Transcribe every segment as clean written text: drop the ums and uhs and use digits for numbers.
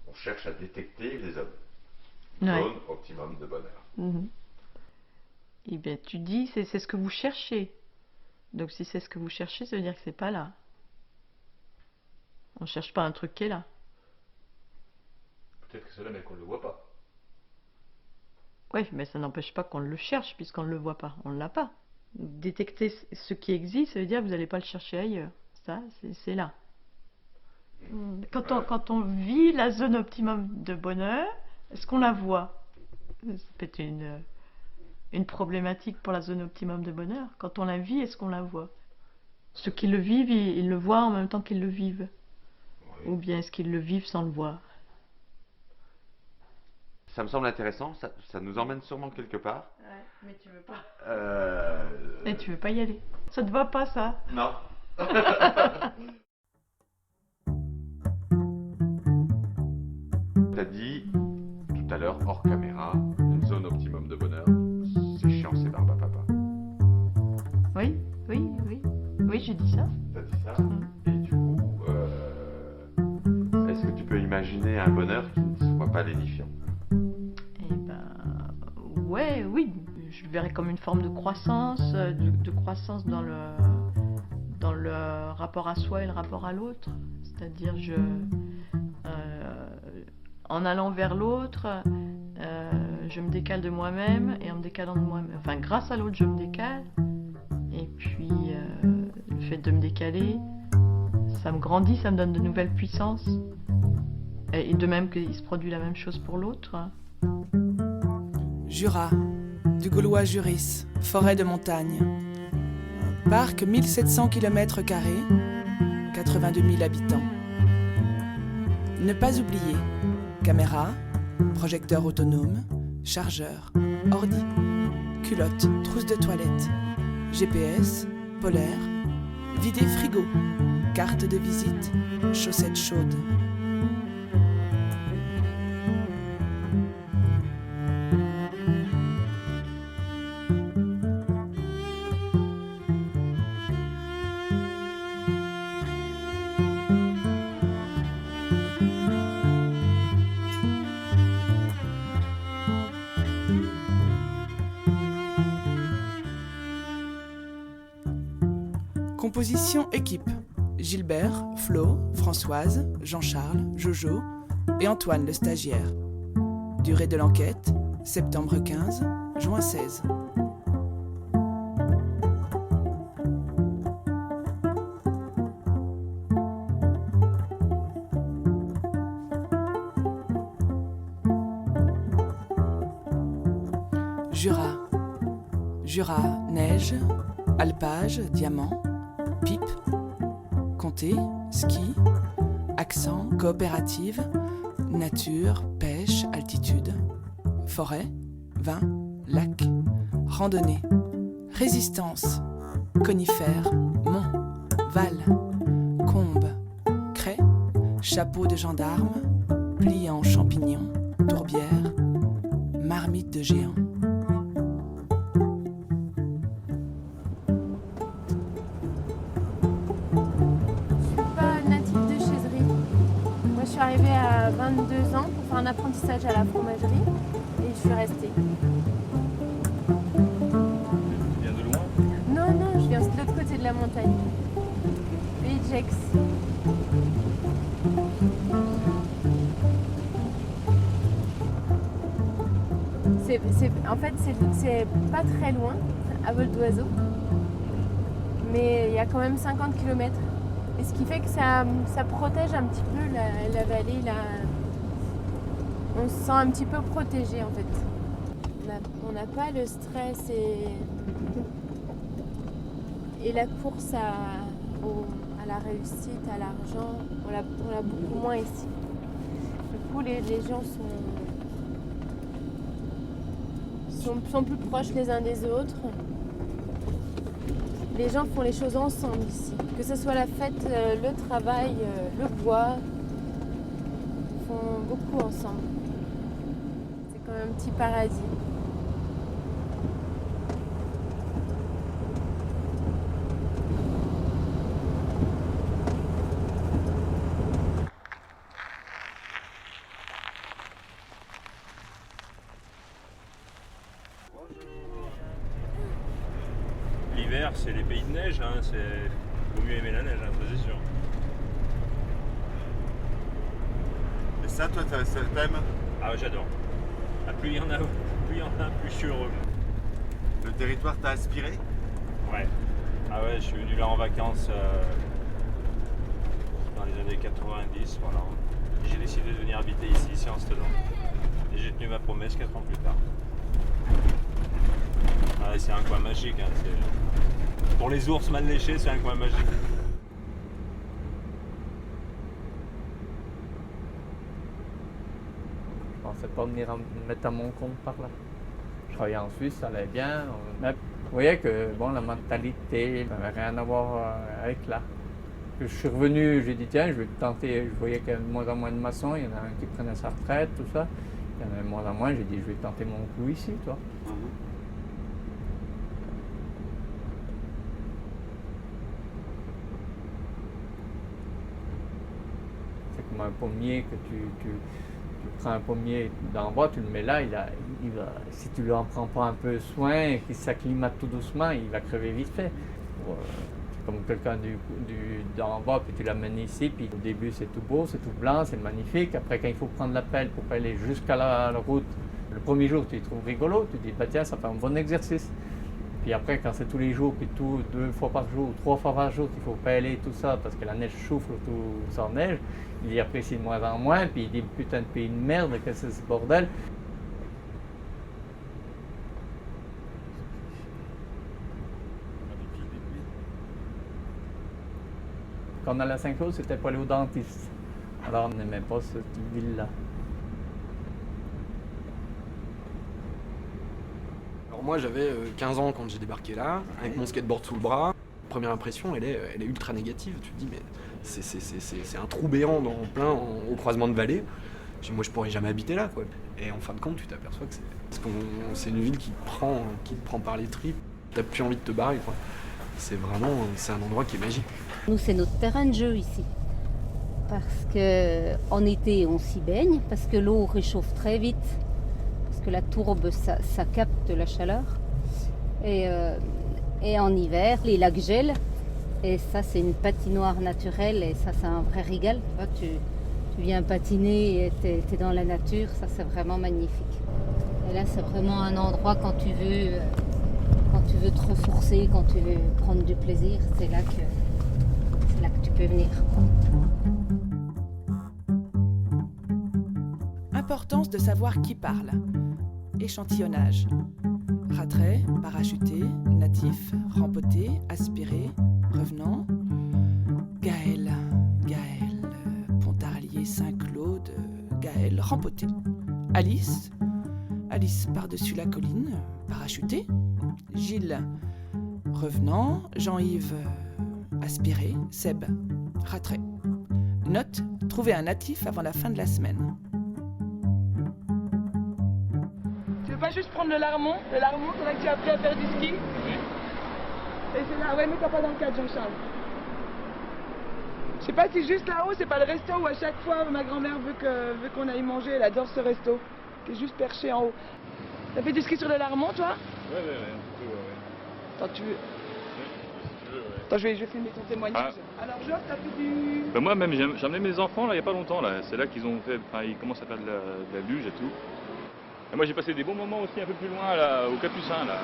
on cherche à détecter les zones. Ouais. Zone optimum de bonheur. Eh bien, tu dis, c'est ce que vous cherchez. Donc, si c'est ce que vous cherchez, ça veut dire que c'est pas là. On cherche pas un truc qui est là. Peut-être que c'est là, mais qu'on ne le voit pas. Oui, mais ça n'empêche pas qu'on le cherche, puisqu'on ne le voit pas. On ne l'a pas. Détecter ce qui existe, ça veut dire que vous n'allez pas le chercher ailleurs. Ça, c'est là. Quand on vit la zone optimum de bonheur, est-ce qu'on la voit? C'est peut-être une problématique pour la zone optimum de bonheur. Quand on la vit, est-ce qu'on la voit? Ceux qui le vivent, ils le voient en même temps qu'ils le vivent. Oui. Ou bien est-ce qu'ils le vivent sans le voir? Ça me semble intéressant, ça nous emmène sûrement quelque part. Ouais, mais tu veux pas. Euh... Et tu veux pas y aller. Ça te va pas, ça? Non. Tu as dit tout à l'heure, hors caméra, une zone optimum de bonheur, c'est chiant, c'est barbe à papa. Oui, oui, oui. Oui, j'ai dit ça. T'as dit ça. Et du coup, est-ce que tu peux imaginer un bonheur qui ne soit pas lénifiant? Eh ben, ouais, oui. Je le verrais comme une forme de croissance, de croissance dans le rapport à soi et le rapport à l'autre. C'est-à-dire, en allant vers l'autre, je me décale de moi-même, et en me décalant de moi-même, enfin, grâce à l'autre, je me décale. Et puis, le fait de me décaler, ça me grandit, ça me donne de nouvelles puissances. Et de même qu'il se produit la même chose pour l'autre. Jura, du Gaulois Juris, forêt de montagne. Parc 1700 km², 82 000 habitants. Ne pas oublier, caméra, projecteur autonome, chargeur, ordi, culotte, trousse de toilette, GPS, polaire, vidé frigo, carte de visite, chaussettes chaudes. Composition équipe. Gilbert, Flo, Françoise, Jean-Charles, Jojo et Antoine le stagiaire. Durée de l'enquête, septembre 15, juin 16. Jura. Jura, neige, alpage, diamant, pipe, comté, ski, accent, coopérative, nature, pêche, altitude, forêt, vin, lac, randonnée, résistance, conifère, mont, val, combe, craie, chapeau de gendarme, pliant champignon, tourbière, marmite de géant. Je suis arrivée à 22 ans pour faire un apprentissage à la fromagerie et je suis restée. Tu viens de loin? Non, non, je viens de l'autre côté de la montagne. Pays de Gex. En fait, c'est pas très loin, à vol d'oiseau, mais il y a quand même 50 km. Et ce qui fait que ça protège un petit peu la vallée. On se sent un petit peu protégé en fait. On n'a pas le stress et la course à la réussite, à l'argent. On l'a beaucoup moins ici. Du coup, les gens sont plus proches les uns des autres. Les gens font les choses ensemble ici. Que ce soit la fête, le travail, le bois, ils font beaucoup ensemble. C'est comme un petit paradis. mer, c'est les pays de neige, hein, vaut mieux aimer la neige, hein, ça c'est sûr. Et ça, toi, ça t'aimes? Ah ouais, j'adore. Ah, plus il y en a, plus je suis heureux. Le territoire t'a aspiré? Ouais. Ah ouais, je suis venu là en vacances dans les années 90, voilà. Et j'ai décidé de venir habiter ici, c'est Amsterdam. Et j'ai tenu ma promesse 4 ans plus tard. Ah, c'est un coin magique, hein, pour les ours mal léchés, c'est un coin magique. Je pensais pas venir me mettre à mon compte par là. Je travaillais en Suisse, ça allait bien. Mais vous voyez que bon, la mentalité n'avait rien à voir avec là. Je suis revenu, j'ai dit tiens, je vais tenter. Je voyais qu'il y avait de moins en moins de maçons, il y en a un qui prenait sa retraite, tout ça. Il y en avait de moins en moins, j'ai dit je vais tenter mon coup ici, toi. C'est comme un pommier que tu prends un pommier d'en bas, tu le mets là, si tu ne en prends pas un peu soin et qu'il s'acclimate tout doucement, il va crever vite fait. C'est comme quelqu'un d'en bas, puis tu l'amènes ici, puis au début c'est tout beau, c'est tout blanc, c'est magnifique. Après, quand il faut prendre la pelle pour aller jusqu'à la route, le premier jour tu le trouves rigolo, tu te dis bah tiens, ça fait un bon exercice. Puis après, quand c'est tous les jours, puis 2 fois par jour, 3 fois par jour qu'il faut pêler tout ça, parce que la neige souffle, tout ça neige, il y apprécie de moins en moins, puis il dit putain de pays de merde, que c'est ce bordel. Quand on allait à Saint-Claude, c'était pour aller au dentiste. Alors on n'aimait pas cette ville-là. Alors moi j'avais 15 ans quand j'ai débarqué là, avec mon skateboard sous le bras. Première impression, elle est ultra négative. Tu te dis mais c'est un trou béant au croisement de vallées. Je dis, moi je pourrais jamais habiter là quoi. Et en fin de compte tu t'aperçois que c'est une ville qui te prend par les tripes. T'as plus envie de te barrer quoi. C'est un endroit qui est magique. Nous c'est notre terrain de jeu ici. Parce qu'en été on s'y baigne, parce que l'eau réchauffe très vite. Parce que la tourbe, ça capte la chaleur. Et en hiver, les lacs gèlent. Et ça, c'est une patinoire naturelle. Et ça, c'est un vrai régal. Tu viens patiner et t'es dans la nature. Ça, c'est vraiment magnifique. Et là, c'est vraiment un endroit quand tu veux te ressourcer, quand tu veux prendre du plaisir. C'est là que tu peux venir. Importance de savoir qui parle. Échantillonnage. Rattrait, parachuté, natif, rempoté, aspiré, revenant. Gaël, Pontarlier, Saint-Claude, Gaël, rempoté. Alice par-dessus la colline, parachuté. Gilles, revenant. Jean-Yves, aspiré. Seb, rattrait. Note, trouver un natif avant la fin de la semaine. Tu veux pas juste prendre le larmon, c'est là que tu as appris à faire du ski. Et c'est là, ouais, mais t'as pas dans le cadre, Jean-Charles. Je sais pas si juste là-haut, c'est pas le resto où à chaque fois ma grand-mère veut qu'on aille manger, elle adore ce resto, qui est juste perché en haut. T'as fait du ski sur le larmon, toi? Ouais, ouais. Attends, tu veux... Attends, je vais filmer ton témoignage. Alors, Geoff, t'as fait du... Ben moi même, j'ai emmené mes enfants là il y a pas longtemps là. C'est là qu'ils ont fait, ils commencent à faire de la luge et tout. Et moi j'ai passé des bons moments aussi un peu plus loin là, au Capucin là,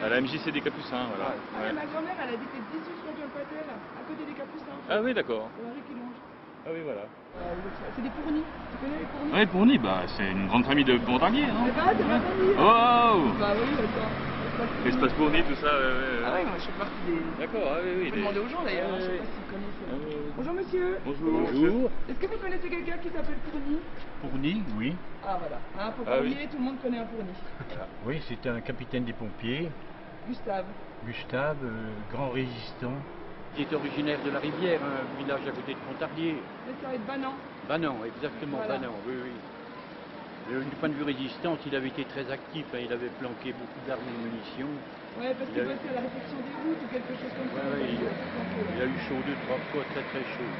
à la MJC des Capucins, voilà. Ah, ouais. Ma grand-mère, elle habitait 18 sur le Patel, à côté des Capucins. Ah oui, d'accord. C'est Henri qui mange. Ah oui, voilà. C'est des Pournis. Tu connais les Pournis? Oui, Pournis, bah c'est une grande famille de Pontarlier, non? C'est pas ma famille. Oh! Bah oui, d'accord. Espace Pournis, tout ça. Ah oui, moi je suis partie des... D'accord, ah oui, oui. Je peux demander aux gens d'ailleurs, je sais pas s'ils connaissent. Bonjour monsieur. Bonjour. Est-ce que vous connaissez quelqu'un qui s'appelle Pournis? Pournis, oui. Ah voilà, hein, pour Pournis, oui. Tout le monde connaît un Pournis. Oui, c'était un capitaine des pompiers. Gustave, grand résistant. Il est originaire de la Rivière, un village à côté de Pontarlier. Ça va être Banan. Banan, exactement, voilà. Banan, oui, oui. Du point de vue résistance, il avait été très actif, hein, il avait planqué beaucoup d'armes et de munitions. Oui, parce qu'il bossait à la réfection des routes ou quelque chose comme ça. Ouais, il a eu chaud 2-3 fois, très très chaud.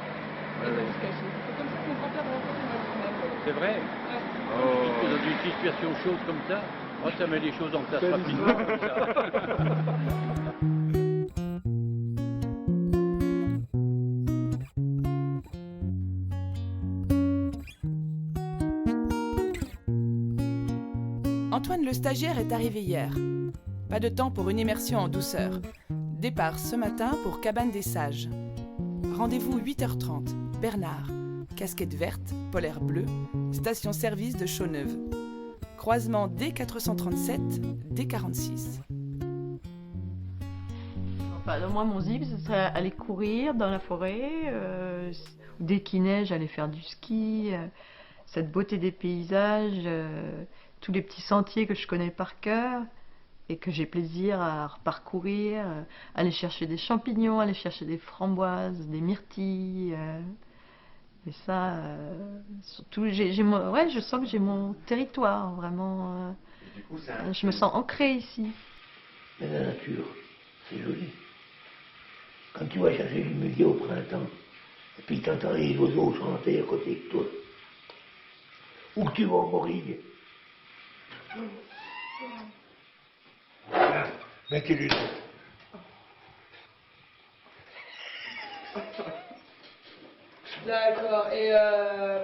C'est comme ça que mon grand-père rencontre ma grand-mère. C'est vrai? Dans une situation chaude comme ça, ça met les choses en place rapidement. stagiaire est arrivé hier. Pas de temps pour une immersion en douceur. Départ ce matin pour Cabane des Sages. Rendez-vous 8h30. Bernard. Casquette verte, polaire bleu, station-service de Chaux-Neuve. Croisement D437, D46. Enfin, moi, mon zip, ce serait aller courir dans la forêt. Dès qu'il neige, aller faire du ski. Cette beauté des paysages, tous les petits sentiers que je connais par cœur et que j'ai plaisir à parcourir. Aller chercher des champignons, aller chercher des framboises, des myrtilles. Et ça, surtout, je sens que j'ai mon territoire, vraiment. Du coup, je me sens ancrée ici. Mais la nature, c'est joli. Quand tu vas chercher du muguet au printemps, et puis tu entends les oiseaux chanter à côté de toi, ou que tu vas au Morille. Voilà, mets tes lunettes. D'accord. Et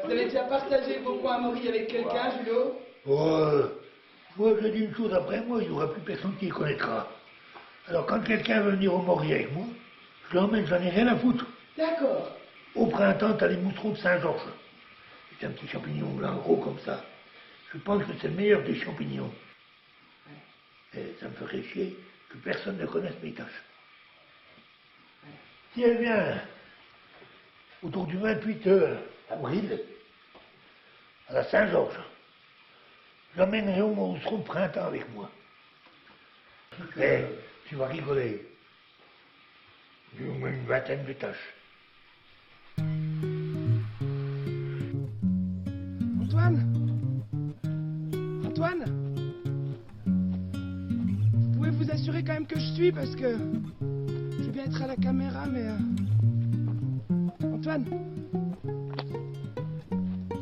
vous avez déjà partagé vos coins à Morille avec quelqu'un, Julot? Moi, je dis une chose après moi, il n'y aura plus personne qui les connaîtra. Alors, quand quelqu'un veut venir au Morille avec moi, je l'emmène, j'en ai rien à foutre. D'accord. Au printemps, t'as les mousterons de Saint-Georges. C'est un petit champignon blanc gros comme ça. Je pense que c'est le meilleur des champignons. Et ça me ferait chier que personne ne connaisse mes tâches. Si elle vient autour du 28 avril, à la Saint-Georges, j'emmènerai au mousteron de printemps avec moi. Mais tu vas rigoler. J'ai au moins une vingtaine de tâches. Antoine, vous pouvez vous assurer quand même que je suis parce que je veux bien être à la caméra, mais Antoine,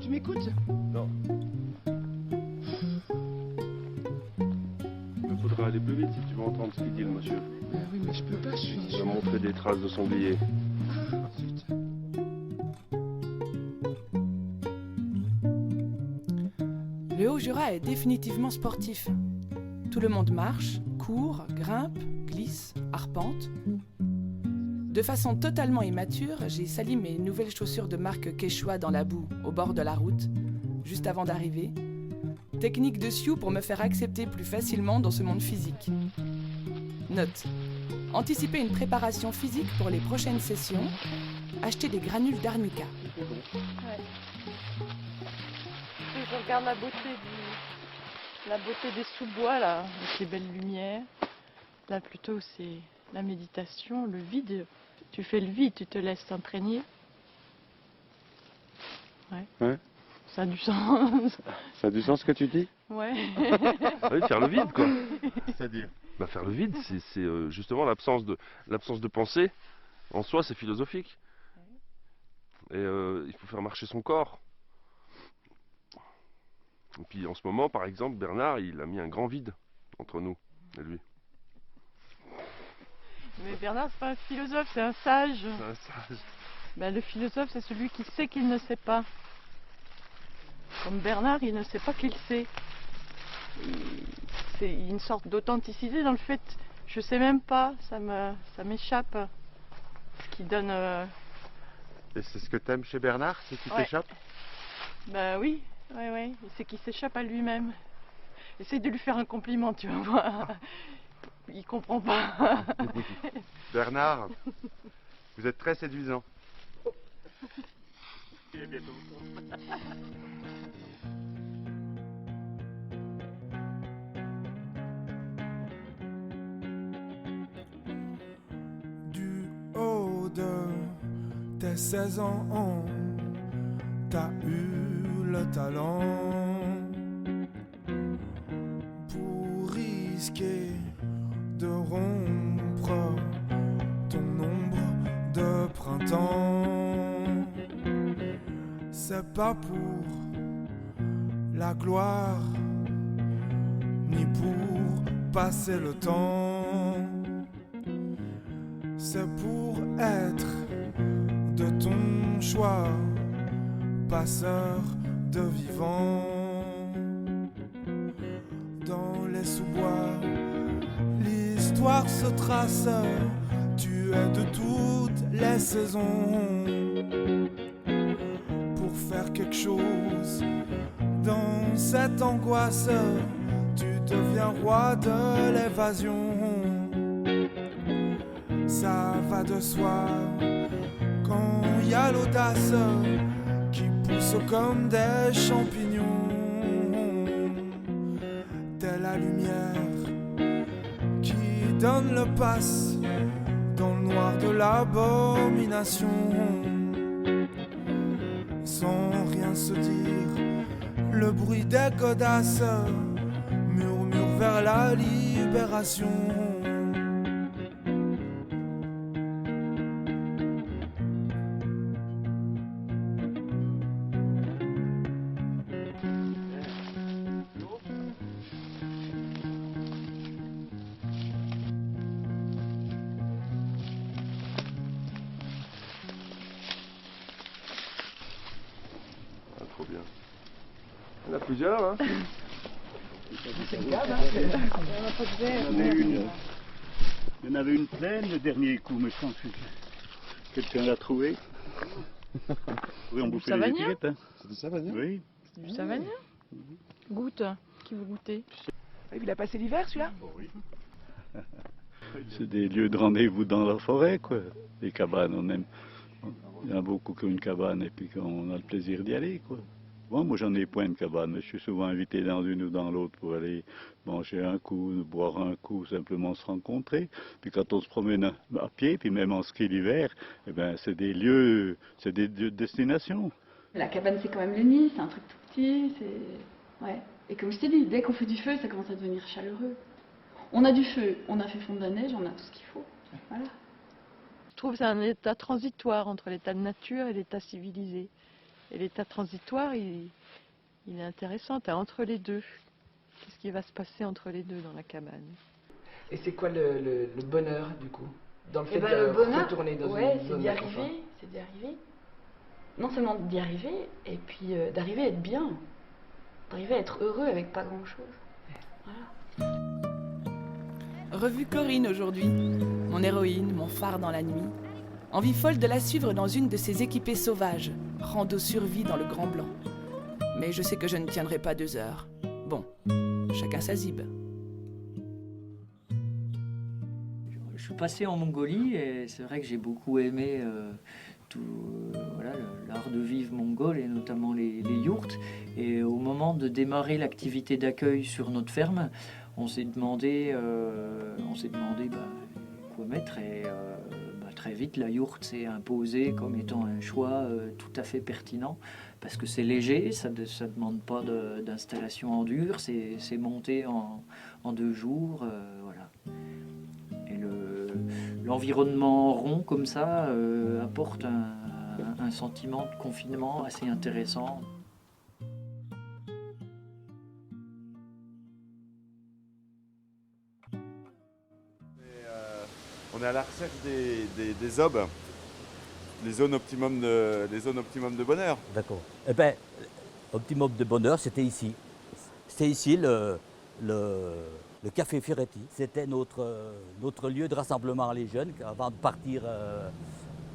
tu m'écoutes? Non. Il faudra aller plus vite si tu veux entendre ce qu'il dit le monsieur. Oui, mais je peux pas, je suis... Il va montrer des traces de sanglier. Zut. Le Haut-Jura est définitivement sportif. Tout le monde marche, court, grimpe, glisse, arpente. De façon totalement immature, j'ai sali mes nouvelles chaussures de marque Quechua dans la boue, au bord de la route, juste avant d'arriver. Technique de Sioux pour me faire accepter plus facilement dans ce monde physique. Note. Anticiper une préparation physique pour les prochaines sessions. Acheter des granules d'arnica. Ouais. Je regarde la beauté des sous-bois là, avec les belles lumières. Là plutôt c'est la méditation, le vide. Tu fais le vide, tu te laisses imprégner. Ouais. Ça a du sens. Ça a du sens ce que tu dis? Ouais. Oui, faire le vide quoi. C'est-à-dire faire le vide, c'est justement l'absence de pensée. En soi, c'est philosophique. Et il faut faire marcher son corps. Et puis en ce moment, par exemple, Bernard, il a mis un grand vide entre nous et lui. Mais Bernard, c'est pas un philosophe, c'est un sage. C'est un sage. Ben, le philosophe, c'est celui qui sait qu'il ne sait pas. Comme Bernard, il ne sait pas qu'il sait. C'est une sorte d'authenticité dans le fait, je sais même pas, ça m'échappe. Ce qui donne... Et c'est ce que t'aimes chez Bernard, c'est qu'il t'échappe? Ben oui, ouais. C'est qu'il s'échappe à lui-même. Essaye de lui faire un compliment, tu vas voir. Il comprend pas. Bernard, vous êtes très séduisant. Du haut de tes 16 ans, t'as eu le talent pour risquer de rompre ton ombre de printemps. C'est pas pour la gloire ni pour passer le temps, c'est pour être de ton choix passeur de vivant dans les sous-bois. L'histoire se trace, tu es de toutes les saisons. Pour faire quelque chose dans cette angoisse, tu deviens roi de l'évasion. Ça va de soi quand y a l'audace qui pousse comme des champignons. Telle la lumière qui donne le pass dans le noir de l'abomination. Sans rien se dire, le bruit des godasses murmure vers la libération. Ah, trop bien. Il y en a plusieurs, hein. Il y en avait une pleine le dernier coup, mais je pense que quelqu'un l'a trouvé. Oui, on bouffait les Savagnin étiquettes. Hein. C'est du Savagnin? Oui. C'est du Savagnin. Goûte. Qui veut goûter? Il a passé l'hiver celui-là? Oui. C'est des lieux de rendez-vous dans la forêt, quoi. Les cabanes, on aime. Il y en a beaucoup qui ont une cabane et puis qu'on a le plaisir d'y aller, quoi. Bon, moi j'en ai point de cabane, mais je suis souvent invité dans une ou dans l'autre pour aller manger un coup, boire un coup, simplement se rencontrer. Puis quand on se promène à pied, puis même en ski l'hiver, eh ben c'est des lieux de destination. La cabane c'est quand même le nid, c'est un truc tout petit, c'est... Ouais. Et comme je t'ai dit, dès qu'on fait du feu, ça commence à devenir chaleureux. On a du feu, on a fait fondre la neige, on a tout ce qu'il faut. Voilà. Je trouve que c'est un état transitoire entre l'état de nature et l'état civilisé. Et l'état transitoire, il est intéressant, t'es entre les deux. Qu'est-ce qui va se passer entre les deux dans la cabane? Et c'est quoi le bonheur, du coup, dans le fait de le bonheur, retourner dans ouais, une zone c'est d'inconfort? d'y arriver. Non seulement d'y arriver, et puis d'arriver à être bien. D'arriver à être heureux avec pas grand-chose. Voilà. Revue Corinne aujourd'hui, mon héroïne, mon phare dans la nuit. Envie folle de la suivre dans une de ses équipées sauvages, rando survie dans le Grand Blanc. Mais je sais que je ne tiendrai pas 2 heures. Bon, chacun sa zib. Je suis passé en Mongolie et c'est vrai que j'ai beaucoup aimé l'art de vivre mongol et notamment les yourtes. Et au moment de démarrer l'activité d'accueil sur notre ferme, on s'est demandé quoi mettre et très vite la yourte s'est imposée comme étant un choix tout à fait pertinent parce que c'est léger, ça ne demande pas d'installation en dur, c'est monté en 2 jours, voilà. Et l'environnement rond comme ça apporte un sentiment de confinement assez intéressant. On est à la recherche des ZOB, les zones optimum de bonheur. D'accord. Eh bien, optimum de bonheur, c'était ici. C'était ici le Café Ferretti. C'était notre lieu de rassemblement, les jeunes. Avant de partir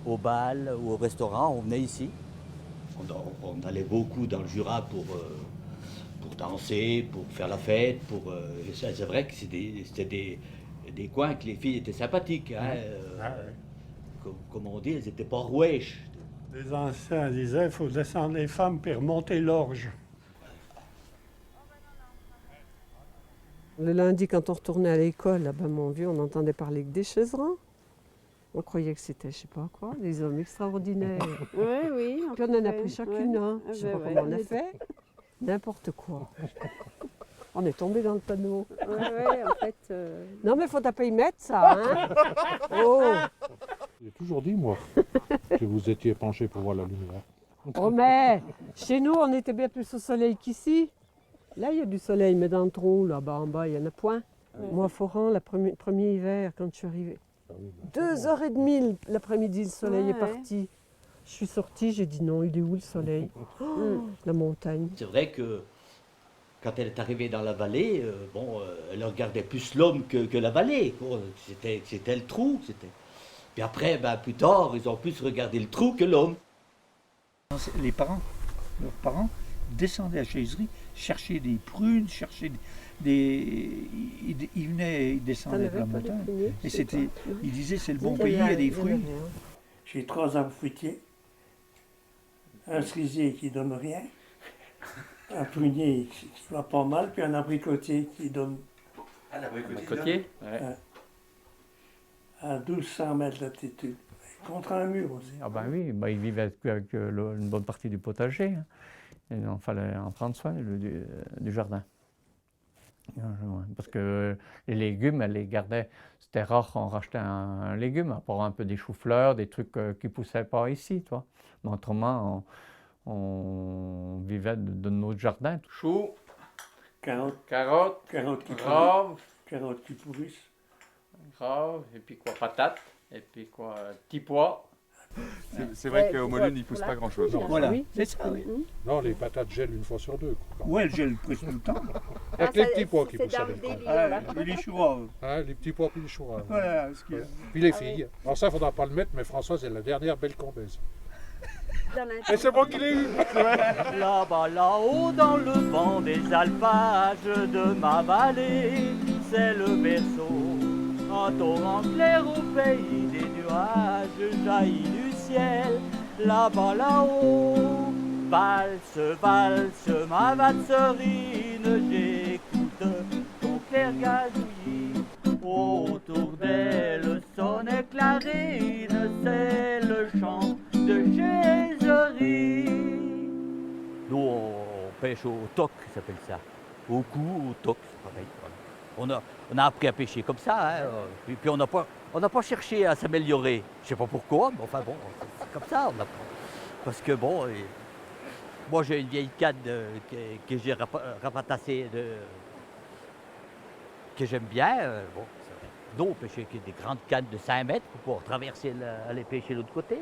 au bal ou au restaurant, on venait ici. On allait beaucoup dans le Jura pour danser, pour faire la fête. C'est vrai que c'était des coins que les filles étaient sympathiques. Hein, comme on dit, elles n'étaient pas rouèches. Les anciens disaient qu'il faut descendre les femmes puis remonter l'orge. Le lundi, quand on retournait à l'école, là-bas, mon vieux, on entendait parler que des chaiserons. On croyait que c'était, je sais pas quoi, des hommes extraordinaires. Oui. Puis on en a pris chacune un. Je sais pas comment on a fait. N'importe quoi. On est tombé dans le panneau. Ouais, en fait... Non, mais faut pas y mettre ça, hein. Oh. J'ai toujours dit, moi, que vous étiez penché pour voir la lumière. Oh, mais chez nous, on était bien plus au soleil qu'ici. Là, il y a du soleil, mais dans le trou, là-bas en bas, il n'y en a point. Ouais. Moi, à Foran, le premier hiver, quand je suis arrivée, 2h30 l'après-midi, le soleil est parti. Je suis sortie, j'ai dit non, il est où le soleil? La montagne. C'est vrai que quand elle est arrivée dans la vallée, elle regardait plus l'homme que la vallée. C'était le trou. Puis après, plus tard, ils ont plus regardé le trou que l'homme. Leurs parents, descendaient à Chaiserie, cherchaient des prunes, cherchaient ils descendaient de la montagne. Et ils disaient c'est le bon pays, il y a des fruits. J'ai 3 arbres fruitiers, un cerisier qui donne rien, un prunier qui va pas mal, puis un abricotier qui donne... Un abricotier, ouais. À 1200 mètres d'altitude, contre un mur aussi. Ah ben oui, ils vivaient avec une bonne partie du potager. Hein. Il fallait en prendre soin du jardin. Parce que les légumes, elle les gardait. C'était rare qu'on rachetait un légume, à part un peu des choux-fleurs, des trucs qui ne poussaient pas ici, toi. Mais autrement, on vivait de notre jardin. Choux, carottes qui graves, carottes qui pourrissent. Graves, et puis quoi, patates, et puis quoi, petits pois. C'est vrai qu'au Molune, il ne pousse pas grand-chose. Voilà, c'est ça, oui. Non, les patates gèlent une fois sur 2. Ouais, elles gèlent presque tout le temps. Avec les petits pois qui poussent à et les choux raves. Les petits pois puis les choux raves. Voilà, puis les filles. Alors ça, il ne faudra pas le mettre, mais Françoise est la dernière belle qu'on baise. Et c'est bon qu'il ait eu. Là-bas, là-haut, dans le vent des alpages de ma vallée, c'est le berceau. Un torrent clair au pays des nuages jaillit du ciel. Là-bas, là-haut, valse, valse, ma valserine, j'écoute ton clair gazouillis. Autour d'elle sonne clarine, c'est le chant de Chaiserie. Nous, on pêche au toc, ça s'appelle ça. Au cou, au toc, c'est pareil. Voilà. On a appris à pêcher comme ça, hein. Puis on n'a pas cherché à s'améliorer. Je ne sais pas pourquoi, mais enfin bon, c'est comme ça, on apprend. Parce que bon, moi j'ai une vieille canne que j'ai rapatassée, que j'aime bien. Nous, on pêchait avec des grandes cannes de 5 mètres pour pouvoir traverser, aller pêcher de l'autre côté.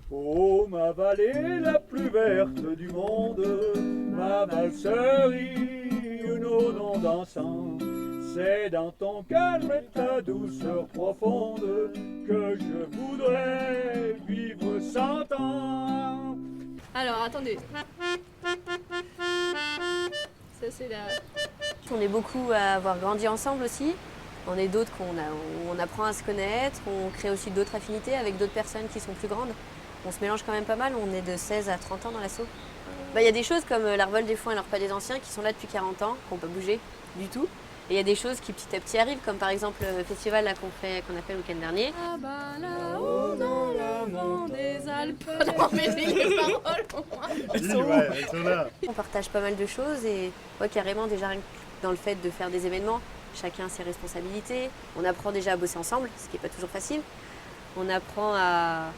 Oh, ma vallée la plus verte du monde, ma valserie, nos noms dansants, c'est dans ton calme et ta douceur profonde que je voudrais vivre 100 ans. Alors, attendez. Ça, c'est la... On est beaucoup à avoir grandi ensemble aussi. On est d'autres où on apprend à se connaître, on crée aussi d'autres affinités avec d'autres personnes qui sont plus grandes. On se mélange quand même pas mal, on est de 16 à 30 ans dans l'asso. Il y a des choses comme la revol des foins et le repas des anciens qui sont là depuis 40 ans, qui n'ont pas bougé du tout. Et il y a des choses qui petit à petit arrivent, comme par exemple le festival qu'on a fait le week-end dernier. Ah bah là-haut dans le monde des Alpes. Les paroles pour moi. Elles sont là. On partage pas mal de choses et carrément déjà dans le fait de faire des événements, chacun a ses responsabilités. On apprend déjà à bosser ensemble, ce qui n'est pas toujours facile. On apprend à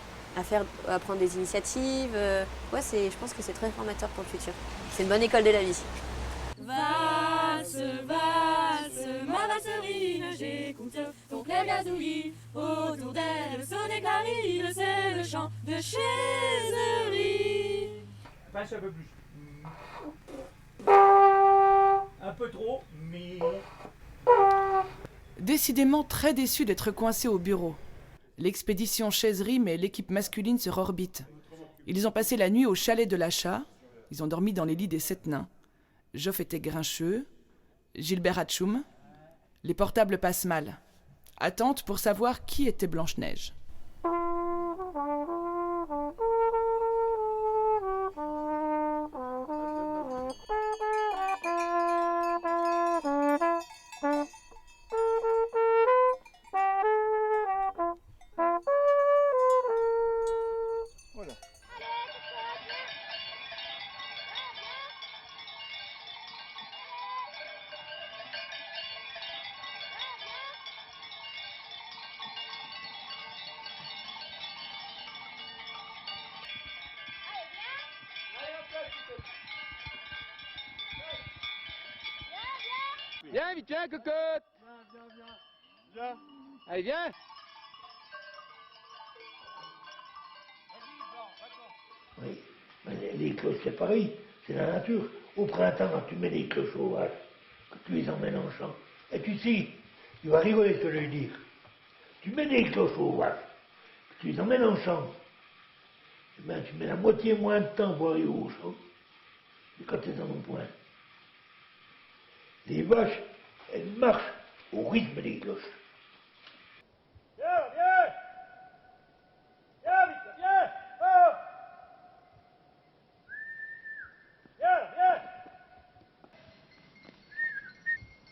prendre des initiatives. Je pense que c'est très formateur pour le futur. C'est une bonne école de la vie. Valse, valse, ma valserine, j'écoute ton clair gazouillis. Autour d'elle sonne et clarine, c'est le chant de Chaiserie. Passe un peu plus. Un peu trop, mais... Décidément très déçu d'être coincé au bureau. L'expédition Chaiserie met l'équipe masculine sur orbite. Ils ont passé la nuit au chalet de l'Achat. Ils ont dormi dans les lits des 7 nains. Joff était grincheux. Gilbert Hatchoum. Les portables passent mal. Attente pour savoir qui était Blanche-Neige. Viens, vite, viens, cocotte. Viens. Allez, viens. Oui, les cloches, c'est pareil. C'est la nature. Au printemps, quand tu mets des cloches aux vaches, que tu les emmènes en champ, et tu sais, tu vas rigoler ce que je vais dire. Tu mets des cloches aux vaches, tu les emmènes en champ, et bien tu mets la moitié moins de temps pour arriver au champ que quand elles en ont point. Les vaches, elles marchent au rythme des cloches. Viens, viens! Viens, vite, viens! Oh! Viens, viens!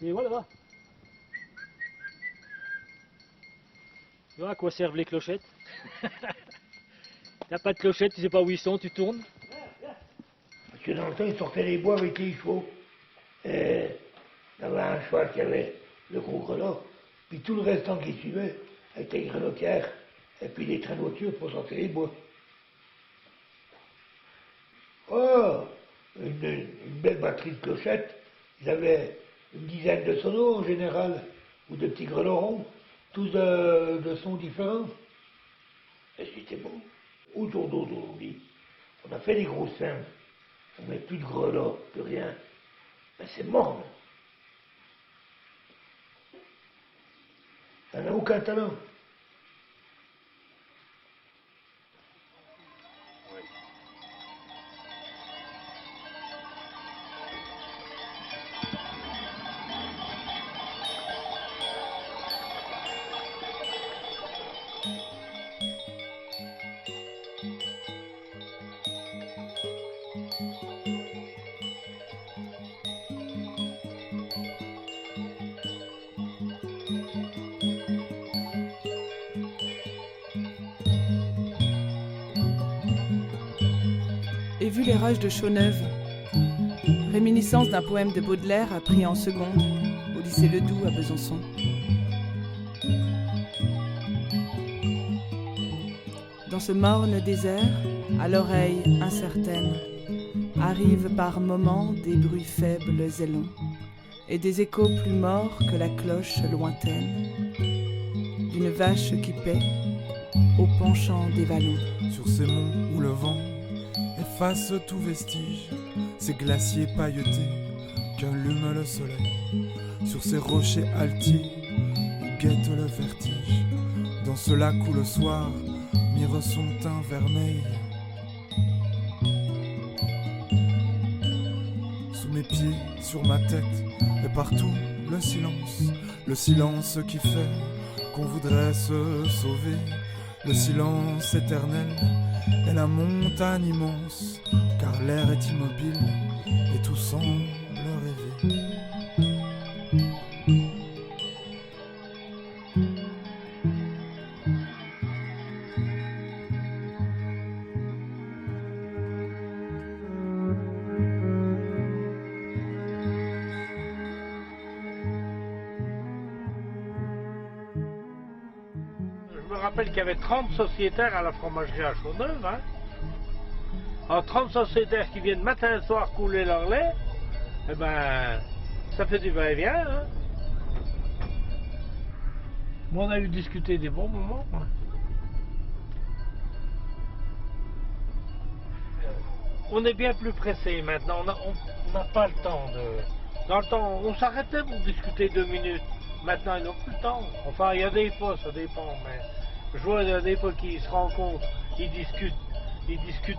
Et voilà. Tu vois à quoi servent les clochettes? T'as pas de clochettes, tu sais pas où ils sont, tu tournes. Parce que dans le temps, ils sortaient les bois avec les chevaux. Et il y avait un cheval qui avait le gros grelot, puis tout le restant qui suivait, avec les grelotières, et puis les trains de voiture pour sortir les bois. Oh, une belle batterie de clochettes. Ils avaient une dizaine de sonos en général, ou de petits grelots ronds, tous de sons différents. Et c'était beau. Aujourd'hui, on a fait des gros simples. On met plus de grelots, plus rien. Mais c'est morne. Ça n'a aucun talent. Et vu les rages de Chauneuve, réminiscence d'un poème de Baudelaire appris en seconde au lycée Ledoux à Besançon. Dans ce morne désert, à l'oreille incertaine, arrivent par moments des bruits faibles et longs, et des échos plus morts que la cloche lointaine d'une vache qui paie au penchant des vallons. Sur ces monts où le vent efface tout vestige, ces glaciers pailletés qu'allume le soleil, sur ces rochers altiers où guette le vertige, dans ce lac où le soir mire son teint vermeil. Sous mes pieds, sur ma tête, et partout le silence qui fait qu'on voudrait se sauver, le silence éternel est la montagne immense, car l'air est immobile et tout semble rêver. Je me rappelle qu'il y avait 30 sociétaires à la fromagerie à Chauneuve. Hein. Alors 30 sociétaires qui viennent matin et soir couler leur lait, eh ben, ça fait du va-et-vient. Hein. Moi, on a eu discuté des bons moments. Hein. On est bien plus pressé maintenant, on n'a pas le temps de... Dans le temps, on s'arrêtait pour discuter 2 minutes. Maintenant, ils n'ont plus le temps. Enfin, il y a des fois, ça dépend, mais je vois, il y a des fois qui se rencontrent, ils discutent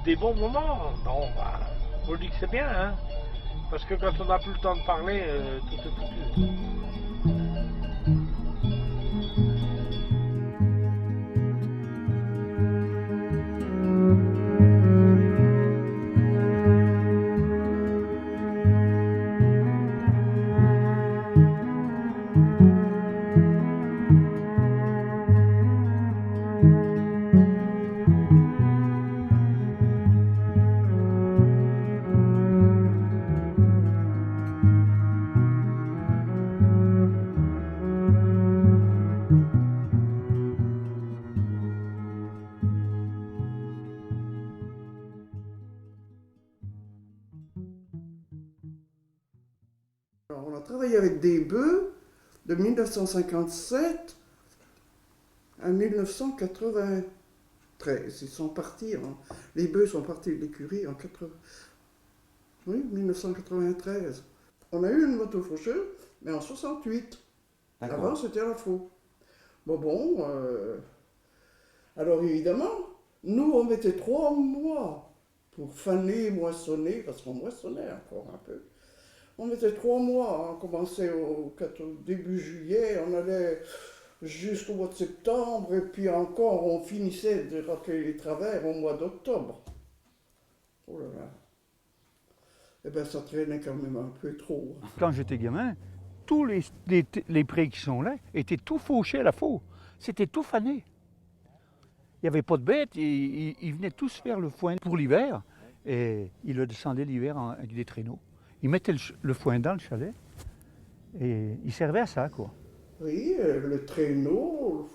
des bons moments. Non, bah, je vous dis que c'est bien, hein. Parce que quand on n'a plus le temps de parler, tout est foutu. Alors, on a travaillé avec des bœufs de 1957 à 1993. Ils sont partis, les bœufs sont partis de l'écurie en Oui, 1993. On a eu une moto faucheuse, mais en 68. Avant, c'était la faux. Alors évidemment, nous, on mettait 3 mois pour faner, moissonner, parce qu'on moissonnait encore un peu. On mettait 3 mois, on commençait au début juillet, on allait jusqu'au mois de septembre, et puis encore, on finissait de recueillir les travers au mois d'octobre. Oh là là. Eh bien, ça traînait quand même un peu trop. Quand j'étais gamin, tous les prés qui sont là étaient tout fauchés à la faux. C'était tout fané. Il n'y avait pas de bêtes, ils venaient tous faire le foin pour l'hiver, et ils le descendaient l'hiver avec des traîneaux. Ils mettaient le foin dans le chalet, et ils servaient à ça, quoi. Oui, le traîneau,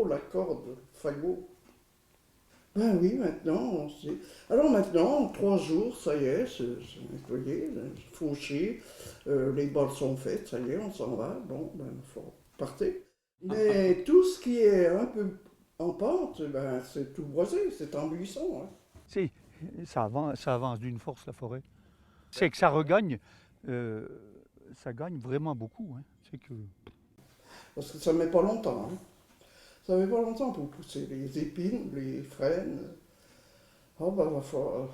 la corde, le fagot. Ben oui, maintenant, on sait. Alors maintenant, en 3 jours, ça y est, c'est nettoyé, fauché, les balles sont faites, ça y est, on s'en va. Bon, ben, il faut partir. Mais tout ce qui est un peu en pente, ben, c'est tout boisé, c'est en buisson. Hein. Si, ça avance d'une force, la forêt. C'est que ça regagne, ça gagne vraiment beaucoup. Hein. C'est que... Parce que ça ne met pas longtemps. Hein. Ça ne met pas longtemps pour pousser les épines, les frênes. Oh ben, il faut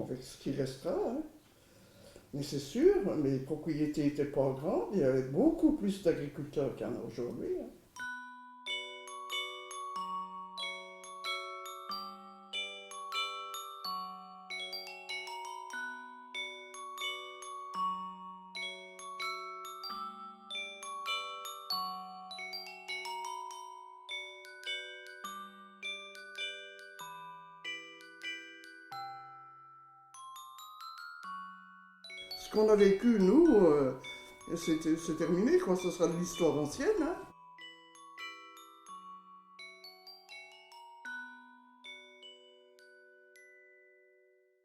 avec ce qui restera. Hein. Mais c'est sûr, les propriétés n'étaient pas grandes, il y avait beaucoup plus d'agriculteurs qu'il y en a aujourd'hui. Hein. Ce qu'on a vécu, nous, c'est terminé, quoi. Ce sera de l'histoire ancienne. Hein.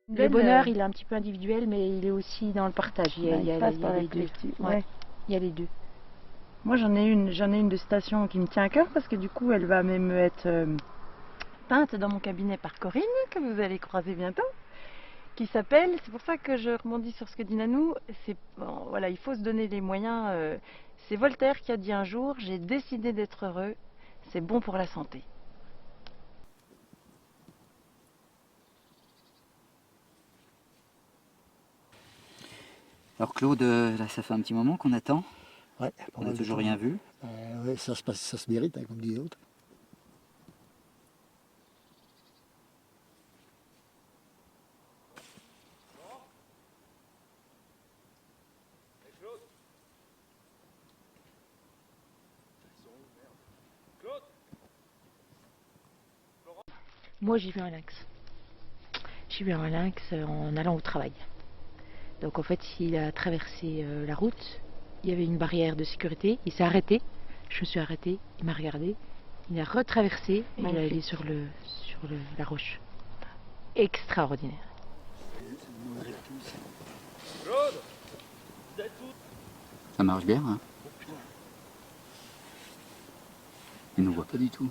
Le bonheur, il est un petit peu individuel, mais il est aussi dans le partage. Il y a les deux. Ouais, il y a les deux. Moi, j'en ai une de citation qui me tient à cœur, parce que du coup, elle va même être peinte dans mon cabinet par Corinne, que vous allez croiser bientôt. Qui s'appelle, c'est pour ça que je rebondis sur ce que dit Nanou, voilà, il faut se donner les moyens. C'est Voltaire qui a dit un jour, j'ai décidé d'être heureux, c'est bon pour la santé. Alors Claude, là ça fait un petit moment qu'on attend. Ouais, on n'a toujours rien vu. Ouais, ça se mérite, hein, comme dit l'autre. Moi, j'ai vu un lynx. J'ai vu un lynx en allant au travail. Donc en fait, il a traversé la route. Il y avait une barrière de sécurité. Il s'est arrêté. Je me suis arrêtée. Il m'a regardé. Il a retraversé et il est allé sur la roche. Extraordinaire. Ça marche bien, hein? Il ne nous voit pas du tout.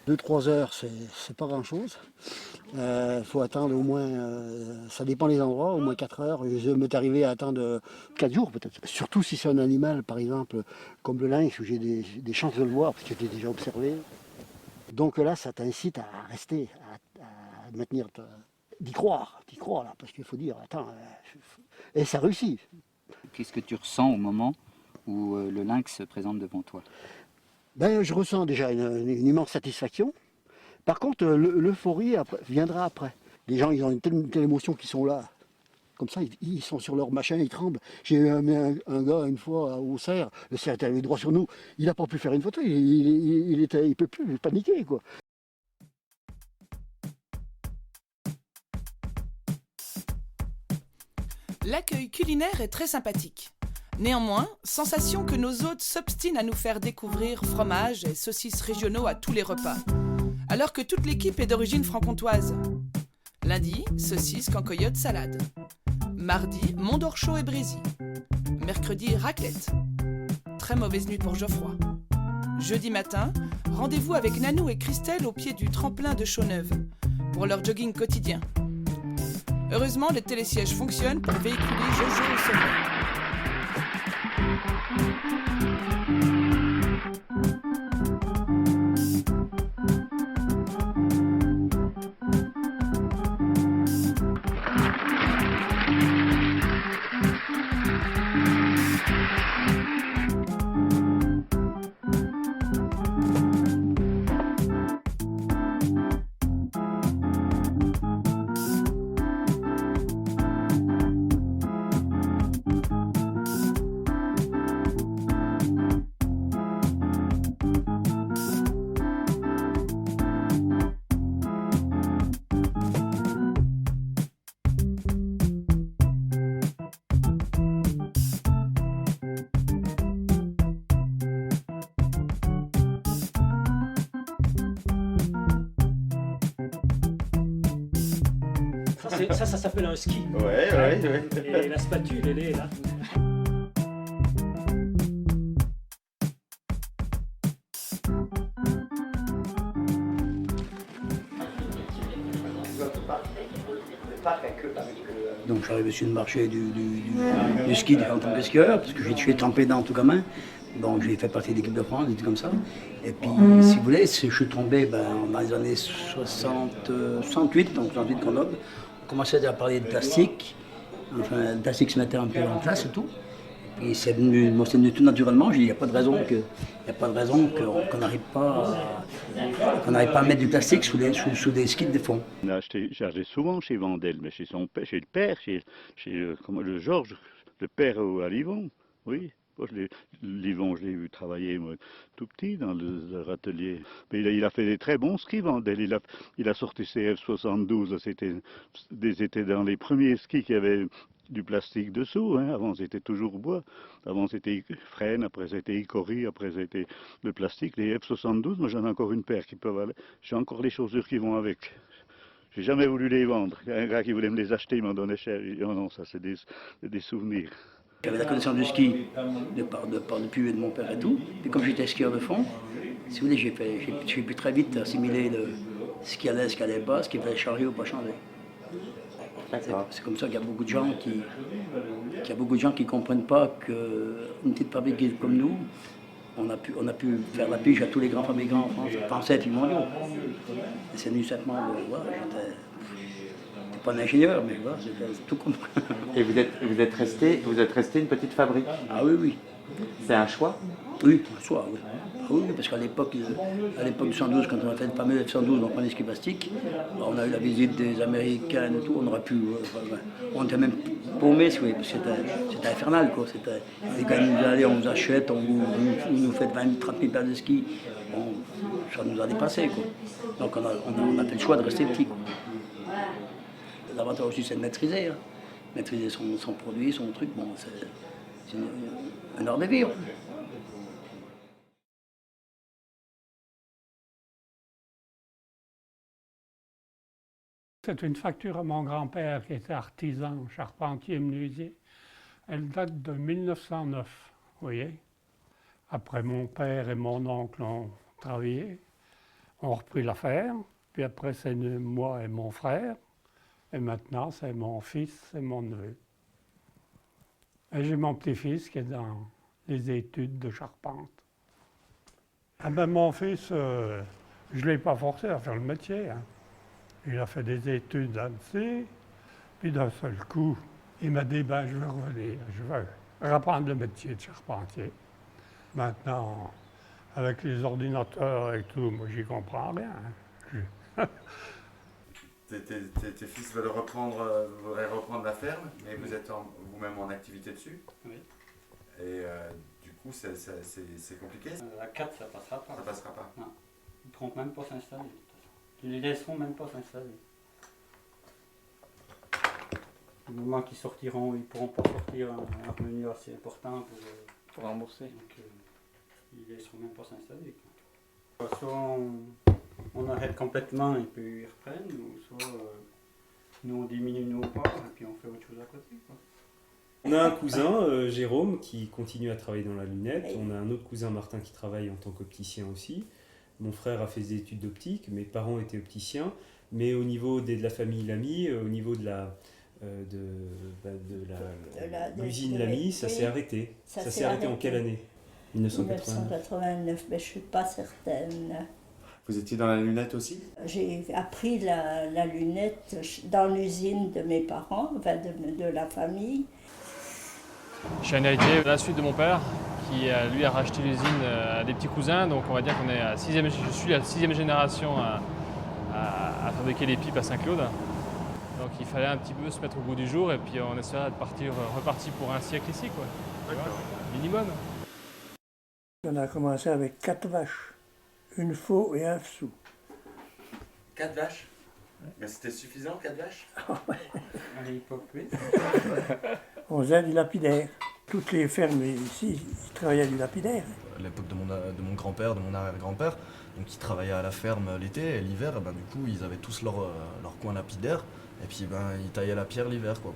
2-3 heures, c'est pas grand chose. Faut attendre au moins, ça dépend des endroits, au moins 4 heures. Je m'est arrivé à attendre 4 jours peut-être. Surtout si c'est un animal, par exemple, comme le lynx, où j'ai des chances de le voir, parce que je l'ai déjà observé. Donc là, ça t'incite à rester, à maintenir, d'y croire là, parce qu'il faut dire, attends, et ça réussit. Qu'est-ce que tu ressens au moment où le lynx se présente devant toi? Ben, je ressens déjà une immense satisfaction. Par contre, l'euphorie viendra après. Les gens, ils ont une telle émotion qu'ils sont là. Comme ça, ils sont sur leur machin, ils tremblent. J'ai eu un gars une fois au cerf, le cerf était arrivé droit sur nous. Il n'a pas pu faire une photo, il ne peut plus paniquer, quoi. L'accueil culinaire est très sympathique. Néanmoins, sensation que nos hôtes s'obstinent à nous faire découvrir fromages et saucisses régionaux à tous les repas, alors que toute l'équipe est d'origine franc-comtoise. Lundi, saucisses, cancoyotes, salade. Mardi, Mont d'Orchaud et Brésil. Mercredi, raclette. Très mauvaise nuit pour Geoffroy. Jeudi matin, rendez-vous avec Nanou et Christelle au pied du tremplin de Chaux-Neuve pour leur jogging quotidien. Heureusement, le télésiège fonctionne pour véhiculer Jojo au sommet. Ça s'appelle un ski. Ouais. Et la spatule, elle est là. Donc j'arrive sur le marché du ski en tant que skieur, parce que je suis trempé dans tout gamin. Donc j'ai fait partie de l'équipe de France, des trucs comme ça. Et puis, si vous voulez, je suis tombé dans les années 68, donc 68 Grenoble. On commençait à parler de plastique. Enfin, le plastique se mettait un peu en place et tout. Et puis c'est venu tout naturellement. J'ai dit, il n'y a pas de raison qu'on n'arrive pas à mettre du plastique sous des skis de fond. J'allais souvent chez Vandel, mais chez le père, chez le Georges, le père à Livon, oui. Livon, je l'ai vu travailler moi, tout petit dans leur atelier. Mais il a fait des très bons skis, Vandel. Il a sorti ses F72. C'était dans les premiers skis qui avaient du plastique dessous. Hein. Avant, c'était toujours bois. Avant, c'était frêne, après, c'était Icori, après, c'était le plastique. Les F72, moi, j'en ai encore une paire qui peuvent aller. J'ai encore les chaussures qui vont avec. J'ai jamais voulu les vendre. Un gars qui voulait me les acheter, il m'en donnait cher. Oh non, ça, c'est des souvenirs. J'avais la connaissance du ski depuis de mon père et tout. Puis comme j'étais skieur de fond, si vous voulez, j'ai pu très vite assimiler ce qui allait pas, ce qui fallait changer ou pas changer. C'est comme ça qu'il y a beaucoup de gens qui comprennent pas qu'une petite fabrique comme nous, on a pu faire la pige à tous les grands fabricants en France, français et puis mondiaux. Et c'est venu simplement j'étais pas un ingénieur, mais voilà, c'est tout compris. Et vous êtes resté une petite fabrique? Ah oui. C'est un choix? Oui, un choix, oui. Ah oui, parce qu'à l'époque du 112, quand on a fait le fameux F112, on prenait des skis plastiques, on a eu la visite des Américains et tout, on aurait pu... on était même paumés, oui, parce que c'était infernal, quoi. Les gars nous allaient, on nous achète, on nous fait 20 000, 30 000 paires de skis. Bon, ça nous a dépassé, quoi. Donc on a fait le choix de rester petit, quoi. L'avantage aussi, c'est de maîtriser. Hein. Maîtriser son produit, son truc, bon, c'est un art de vivre. C'est une facture à mon grand-père qui était artisan, charpentier, menuisier. Elle date de 1909, vous voyez. Après, mon père et mon oncle ont travaillé, ont repris l'affaire. Puis après, c'est moi et mon frère. Et maintenant, c'est mon fils et mon neveu. Et j'ai mon petit-fils qui est dans les études de charpente. Ah ben, mon fils, je ne l'ai pas forcé à faire le métier. Hein. Il a fait des études à Annecy, puis d'un seul coup, il m'a dit, ben, je vais revenir, je vais reprendre le métier de charpentier. Maintenant, avec les ordinateurs et tout, moi, j'y comprends rien. Hein. Tes fils voudraient reprendre la ferme, mais vous êtes vous-même en activité dessus. Oui. Et du coup, c'est compliqué. La 4, ça passera pas. Ça passera pas. Non. Ils ne pourront même pas s'installer. Ils ne les laisseront même pas s'installer. Au moment qu'ils sortiront, ils ne pourront pas sortir un revenu assez important pour rembourser. Donc, ils ne laisseront même pas s'installer. Soit on arrête complètement et puis ils reprennent, ou soit nous on diminue nos parts et puis on fait autre chose à côté, quoi. On a un cousin, Jérôme, qui continue à travailler dans la lunette. On a un autre cousin, Martin, qui travaille en tant qu'opticien aussi. Mon frère a fait des études d'optique, mes parents étaient opticiens. Mais au niveau de la famille Lamy, au niveau de l'usine Lamy, ça s'est arrêté. Ça s'est arrêté en quelle année? 1989, mais je ne suis pas certaine. Vous étiez dans la lunette aussi? J'ai appris la lunette dans l'usine de mes parents, enfin de la famille. Je suis un héritier de la suite de mon père, qui lui a racheté l'usine à des petits cousins, donc on va dire qu'on est je suis la 6e génération à fabriquer les pipes à Saint-Claude. Donc il fallait un petit peu se mettre au goût du jour et puis on espérait être reparti pour un siècle ici, quoi. Minimum. On a commencé avec 4 vaches, une faux et un sou. 4 vaches? Mais c'était suffisant, 4 vaches? À l'époque, oui. On faisait du lapidaire. Toutes les fermes ici, ils travaillaient du lapidaire. À l'époque de mon grand-père, de mon arrière-grand-père, donc ils travaillaient à la ferme l'été et l'hiver, du coup ils avaient tous leur coin lapidaire et puis ils taillaient la pierre l'hiver quoi,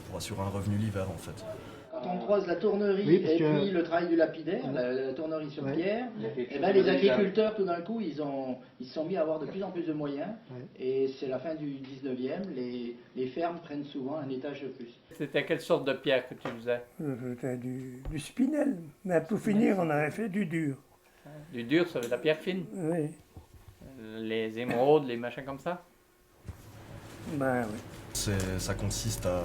pour assurer un revenu l'hiver en fait. Quand on croise la tournerie et puis le travail du lapidaire, la tournerie sur pierre, et les agriculteurs tout d'un coup ils se sont mis à avoir de plus en plus de moyens et c'est la fin du 19e, les fermes prennent souvent un étage de plus. C'était quelle sorte de pierre que tu faisais? C'était du spinel, mais pour finir on avait fait du dur. Du dur, ça veut dire la pierre fine? Oui. Les émeraudes, les machins comme ça? Ben oui. Ça consiste à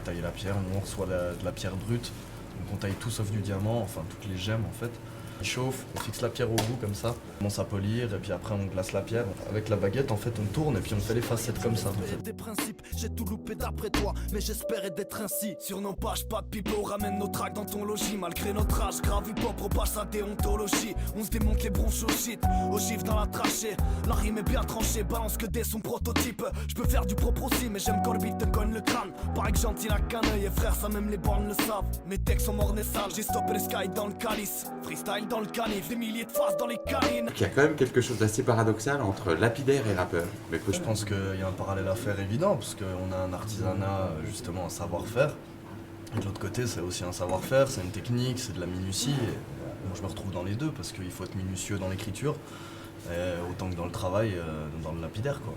tailler la pierre, nous on reçoit de la pierre brute, donc on taille tout sauf du diamant, enfin toutes les gemmes en fait. On chauffe, on fixe la pierre au bout comme ça, on commence à polir et puis après on glace la pierre. Avec la baguette en fait on tourne et puis on fait les facettes comme ça. En fait. Des principes, j'ai tout loupé d'après toi, mais j'espérais d'être ainsi. Sur nos pages, pas de pipeau, ramène nos tracks dans ton logis. Malgré notre âge, grave hip-hop propage sa déontologie. On se démonte les bronches au shit, au gif dans la trachée. La rime est bien tranchée, balance que des sons prototypes. Je peux faire du propre aussi, mais j'aime quand le beat te cogne le crâne. Pareil que gentil n'a qu'un œil et frère, ça même les bornes le savent. Mes textes sont morts et sales, j'ai stoppé les sky dans le calice. Freestyle dans le canif, des milliers de faces dans les canines. Il y a quand même quelque chose d'assez paradoxal entre lapidaire et rappeur. Mais je pense qu'il y a un parallèle à faire évident, parce qu'on a un artisanat, justement un savoir-faire. Et de l'autre côté, c'est aussi un savoir-faire, c'est une technique, c'est de la minutie. Et moi, je me retrouve dans les deux, parce qu'il faut être minutieux dans l'écriture, autant que dans le travail, dans le lapidaire, quoi.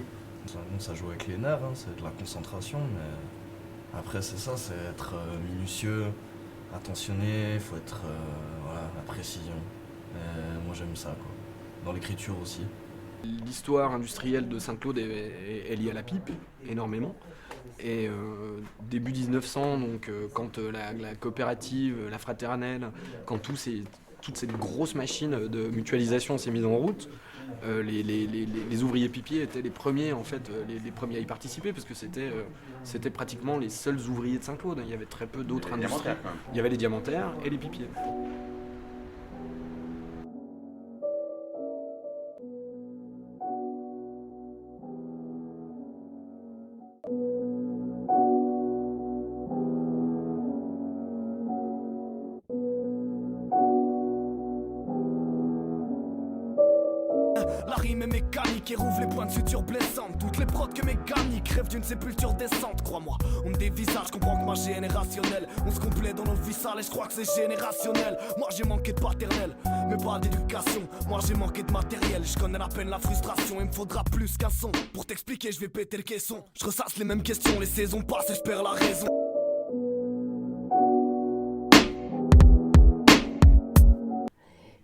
Ça joue avec les nerfs, c'est de la concentration, mais après c'est ça, c'est être minutieux, attentionné, il faut être la précision. Moi j'aime ça quoi. Dans l'écriture aussi. L'histoire industrielle de Saint-Claude est liée à la pipe, énormément. Et début 1900, donc, quand la coopérative, la fraternelle, quand toute cette grosse machine de mutualisation s'est mise en route, les ouvriers pipiers étaient les premiers en fait, les premiers à y participer parce que c'était pratiquement les seuls ouvriers de Saint-Claude. Il y avait très peu d'autres industries. Il y avait les diamantaires et les pipiers. La rime est mécanique et rouvre les points de suture blessantes. Toutes les prods que mes gamins crèvent d'une sépulture décente. Crois-moi, on dévisage, je comprends que ma générationnelle. On se complaît dans nos vies sales et je crois que c'est générationnel. Moi j'ai manqué de paternel, mais pas d'éducation. Moi j'ai manqué de matériel, je connais à peine la frustration. Il me faudra plus qu'un son. Pour t'expliquer, je vais péter le caisson. Je ressasse les mêmes questions, les saisons passent et je perds la raison.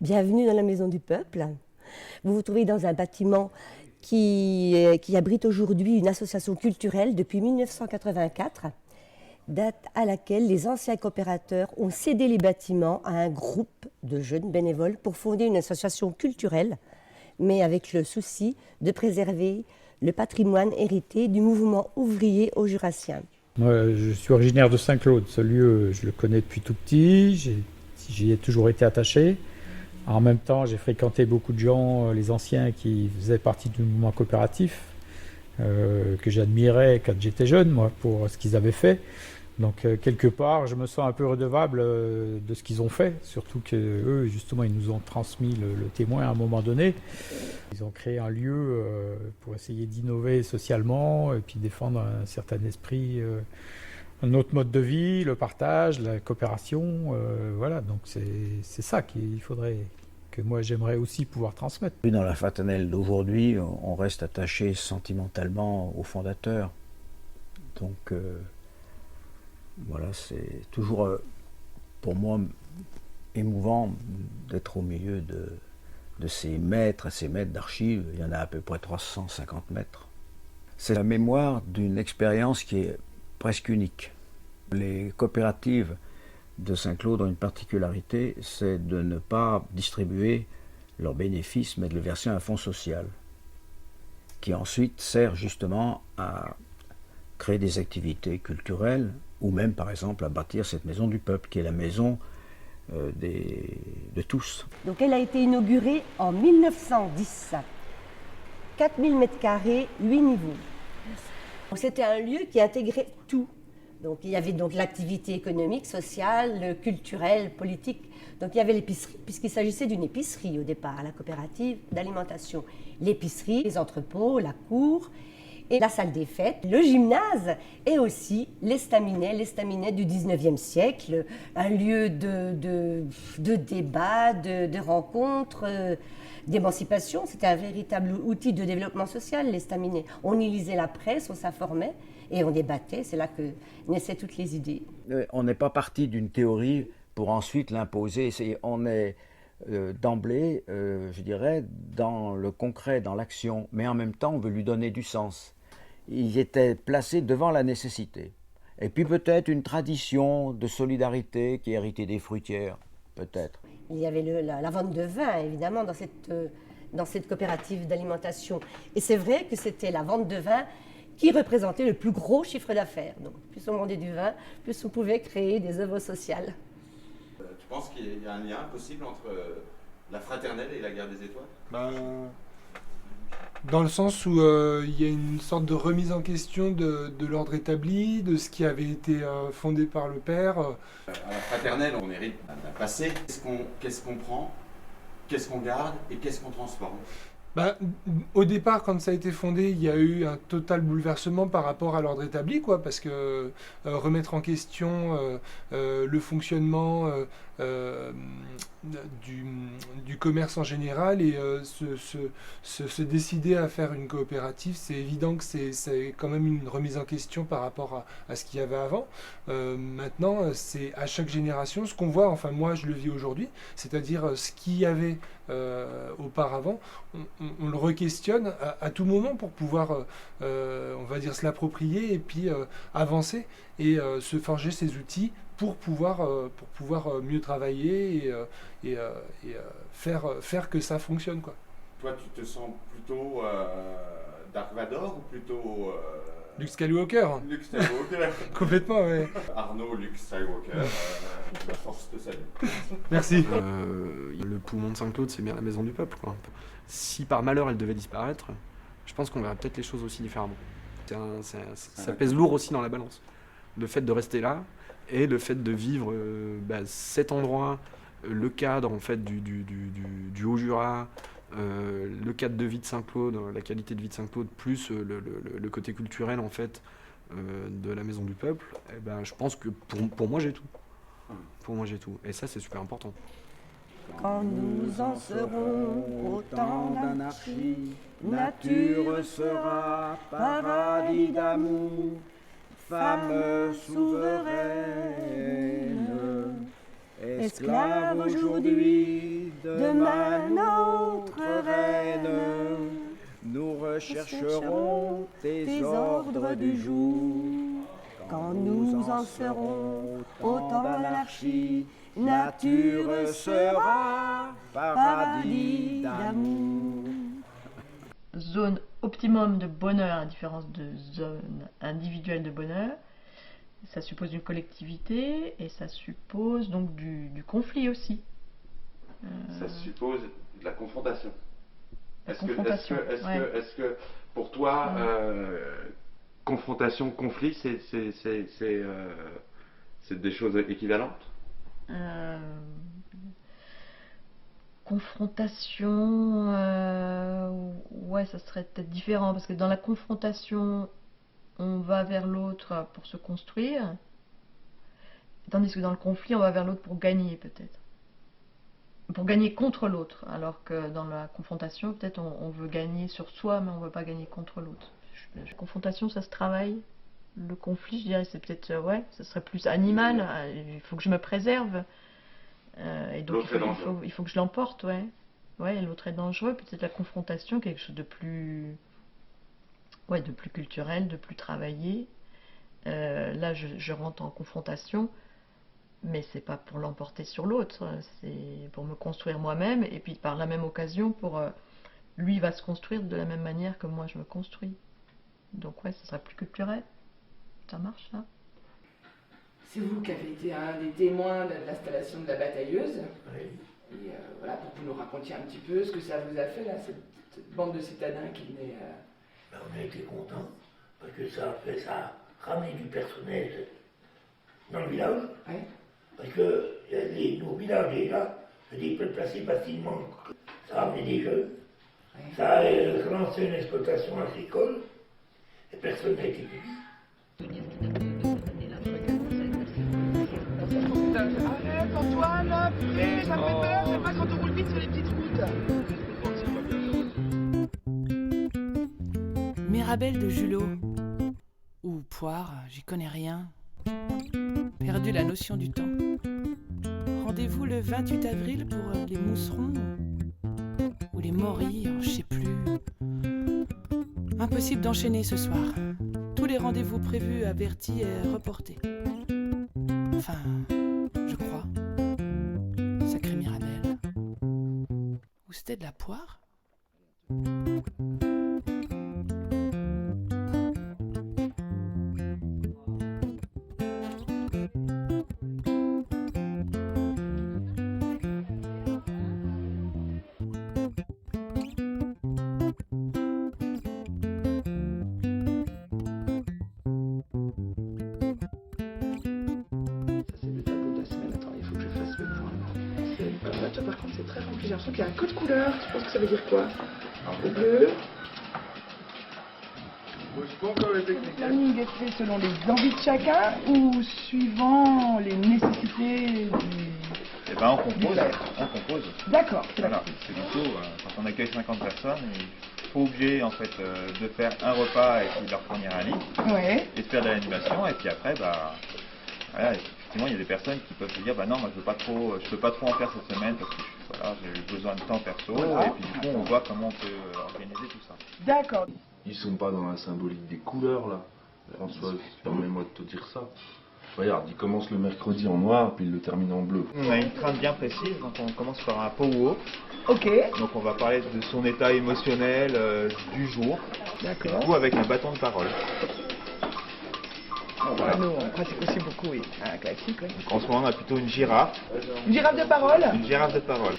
Bienvenue dans la Maison du Peuple. Vous vous trouvez dans un bâtiment qui abrite aujourd'hui une association culturelle depuis 1984, date à laquelle les anciens coopérateurs ont cédé les bâtiments à un groupe de jeunes bénévoles pour fonder une association culturelle, mais avec le souci de préserver le patrimoine hérité du mouvement ouvrier au Jurassien. Moi, je suis originaire de Saint-Claude. Ce lieu, je le connais depuis tout petit, j'y ai toujours été attaché. En même temps, j'ai fréquenté beaucoup de gens, les anciens qui faisaient partie du mouvement coopératif, que j'admirais quand j'étais jeune, moi, pour ce qu'ils avaient fait. Donc, quelque part, je me sens un peu redevable de ce qu'ils ont fait, surtout qu'eux, justement, ils nous ont transmis le témoin à un moment donné. Ils ont créé un lieu pour essayer d'innover socialement et puis défendre un certain esprit, un autre mode de vie, le partage, la coopération, voilà. Donc, c'est ça qu'il faudrait que moi j'aimerais aussi pouvoir transmettre. Dans la fraternelle d'aujourd'hui, on reste attaché sentimentalement aux fondateurs. Donc voilà, c'est toujours pour moi émouvant d'être au milieu de ces maîtres d'archives. Il y en a à peu près 350 maîtres. C'est la mémoire d'une expérience qui est presque unique. Les coopératives de Saint-Claude ont une particularité, c'est de ne pas distribuer leurs bénéfices, mais de les verser à un fonds social, qui ensuite sert justement à créer des activités culturelles, ou même par exemple à bâtir cette maison du peuple, qui est la maison de tous. Donc elle a été inaugurée en 1910. 4000 m², 8 niveaux. C'était un lieu qui intégrait tout. Donc il y avait donc l'activité économique, sociale, culturelle, politique. Donc il y avait l'épicerie, puisqu'il s'agissait d'une épicerie au départ, la coopérative d'alimentation. L'épicerie, les entrepôts, la cour et la salle des fêtes, le gymnase et aussi l'estaminet du 19e siècle, un lieu de débat, de rencontres, d'émancipation. C'était un véritable outil de développement social, l'estaminet. On y lisait la presse, on s'informait et on débattait. C'est là que naissaient toutes les idées. On n'est pas parti d'une théorie pour ensuite l'imposer. On est d'emblée, je dirais, dans le concret, dans l'action, mais en même temps, on veut lui donner du sens. Ils étaient placés devant la nécessité. Et puis peut-être une tradition de solidarité qui est héritée des fruitières, peut-être. Il y avait la vente de vin, évidemment, dans cette coopérative d'alimentation. Et c'est vrai que c'était la vente de vin qui représentait le plus gros chiffre d'affaires. Donc, plus on vendait du vin, plus on pouvait créer des œuvres sociales. Tu penses qu'il y a un lien possible entre la fraternelle et la guerre des étoiles? Dans le sens où il y a une sorte de remise en question de l'ordre établi, de ce qui avait été fondé par le père. À la fraternelle, on hérite d'un passé. Qu'est-ce qu'on prend, qu'est-ce qu'on garde et qu'est-ce qu'on transforme? Au départ, quand ça a été fondé, il y a eu un total bouleversement par rapport à l'ordre établi, parce que remettre en question le fonctionnement du commerce en général et se décider à faire une coopérative, c'est évident que c'est quand même une remise en question par rapport à ce qu'il y avait avant. Maintenant, c'est à chaque génération ce qu'on voit, enfin moi je le vis aujourd'hui, c'est-à-dire ce qu'il y avait auparavant, on le re-questionne à tout moment pour pouvoir, on va dire, se l'approprier et puis avancer et se forger ses outils pour pouvoir mieux travailler et faire que ça fonctionne, quoi. Toi, tu te sens plutôt Dark Vador ou plutôt... Luke Skywalker. Luke Skywalker. Complètement, oui. Arnaud, Luke Skywalker, la force te salue. Merci. Le poumon de Saint-Claude, c'est bien la maison du peuple, quoi. Si par malheur elle devait disparaître, je pense qu'on verrait peut-être les choses aussi différemment. Ça pèse lourd aussi dans la balance. Le fait de rester là et le fait de vivre cet endroit, le cadre en fait du Haut-Jura, le cadre de vie de Saint-Claude, la qualité de vie de Saint-Claude, plus le côté culturel en fait de la maison du peuple, je pense que pour moi j'ai tout. Pour moi j'ai tout. Et ça c'est super important. Quand nous en serons au temps d'anarchie, nature sera paradis d'amour, femme souveraine, esclave aujourd'hui, demain notre reine. Nous rechercherons tes ordres du jour. Quand nous en serons au temps d'anarchie, nature sera paradis d'amour. Zone optimum de bonheur à différence de zone individuelle de bonheur. Ça suppose une collectivité et ça suppose donc du conflit aussi. Ça suppose de la confrontation. Est-ce que pour toi, confrontation, conflit, c'est des choses équivalentes? Confrontation, ouais, ça serait peut-être différent parce que dans la confrontation, on va vers l'autre pour se construire, tandis que dans le conflit, on va vers l'autre pour gagner peut-être. pour gagner contre l'autre, alors que dans la confrontation, peut-être on veut gagner sur soi, mais on ne veut pas gagner contre l'autre. La confrontation, ça se travaille. Le conflit, je dirais, c'est peut-être, ouais, ça serait plus animal. Il faut que je me préserve. Et donc il faut que je l'emporte, ouais. Ouais, l'autre est dangereux. Peut-être la confrontation, quelque chose de plus, ouais, de plus culturel, de plus travaillé. Là, je rentre en confrontation, mais c'est pas pour l'emporter sur l'autre, c'est pour me construire moi-même, et puis par la même occasion, lui va se construire de la même manière que moi je me construis. Donc ouais, ce sera plus culturel. Ça marche, ça? C'est vous qui avez été un des témoins de l'installation de la batailleuse. Oui. Et voilà, pour que vous nous racontiez un petit peu ce que ça vous a fait, là, cette bande de citadins qui venait... Ben, on a été contents, parce que ça a ramené du personnel dans le village. Ouais. Parce que nos villages déjà, ils peuvent placer facilement. Ça a ramené des jeunes. Ouais. Ça a lancé une exploitation agricole, et personne n'a été payé. Arrête Antoine, purée, ça me fait peur, j'aime pas quand on roule vite sur les petites routes. Mirabelle de Julot, ou Poire, j'y connais rien, perdu la notion du temps. Rendez-vous le 28 avril pour les mousserons, ou les morilles, je sais plus. Impossible d'enchaîner ce soir. Tous les rendez-vous prévus avertis et reportés. Enfin, je crois. Sacré Mirabelle. Ou c'était de la poire ? Toi par contre c'est très rempli, j'ai l'impression qu'il y a un code couleur, tu penses que ça veut dire quoi? Le bleu. Le planning est fait selon les envies de chacun ou suivant les nécessités du... Eh ben on compose. D'accord, c'est voilà. C'est plutôt, quand on accueille 50 personnes, il faut oublier en fait de faire un repas et puis de leur fournir un lit. Ouais. Et de faire de l'animation et puis après voilà, effectivement il y a des personnes qui peuvent se dire bah non moi je peux pas trop en faire cette semaine parce que voilà, j'ai besoin de temps perso voilà. Et puis du coup on voit comment on peut organiser tout ça. D'accord. Ils sont pas dans la symbolique des couleurs là. François, permets-moi de te dire ça. Regarde, il commence le mercredi en noir, puis il le termine en bleu. On a une trame bien précise, donc on commence par un powwow. Ok. Donc on va parler de son état émotionnel du jour. D'accord. Du coup avec un bâton de parole. Voilà. Nous on pratique aussi beaucoup, oui. Un classique, oui. Donc, en ce moment on a plutôt une girafe. Une girafe de parole? Une girafe de parole.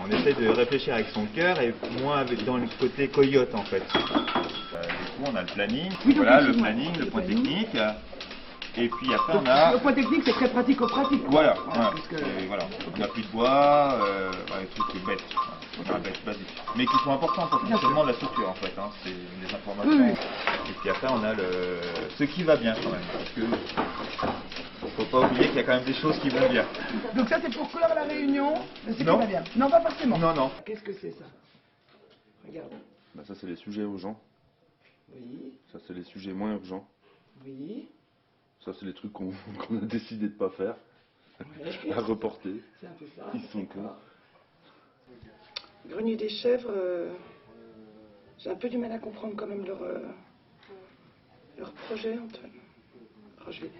On essaie de réfléchir avec son cœur et moins dans le côté coyote en fait. Du coup on a le planning, oui, voilà le planning, le point technique. Et puis après on a... Le point technique c'est très pratico-pratique. Voilà, que... voilà. On n'a plus de bois, des trucs bêtes, basiques. Mais qui sont importants pour le fonctionnement de la structure en fait, hein. C'est des informations. Oui. Et puis après on a ce qui va bien quand même. Parce que faut pas oublier qu'il y a quand même des choses qui vont bien. Donc ça c'est pour clore la réunion, c'est qui Non. va bien. Non, pas forcément. Non. Qu'est-ce que c'est ça? Regarde. Bah, ça c'est les sujets urgents. Oui. Ça c'est les sujets moins urgents. Oui. Ça c'est les trucs qu'on a décidé de pas faire. Ouais. À reporter. C'est un peu ça. Ils sont cons. Grenier des chèvres, j'ai un peu du mal à comprendre quand même leur projet, Antoine. Alors, je vais...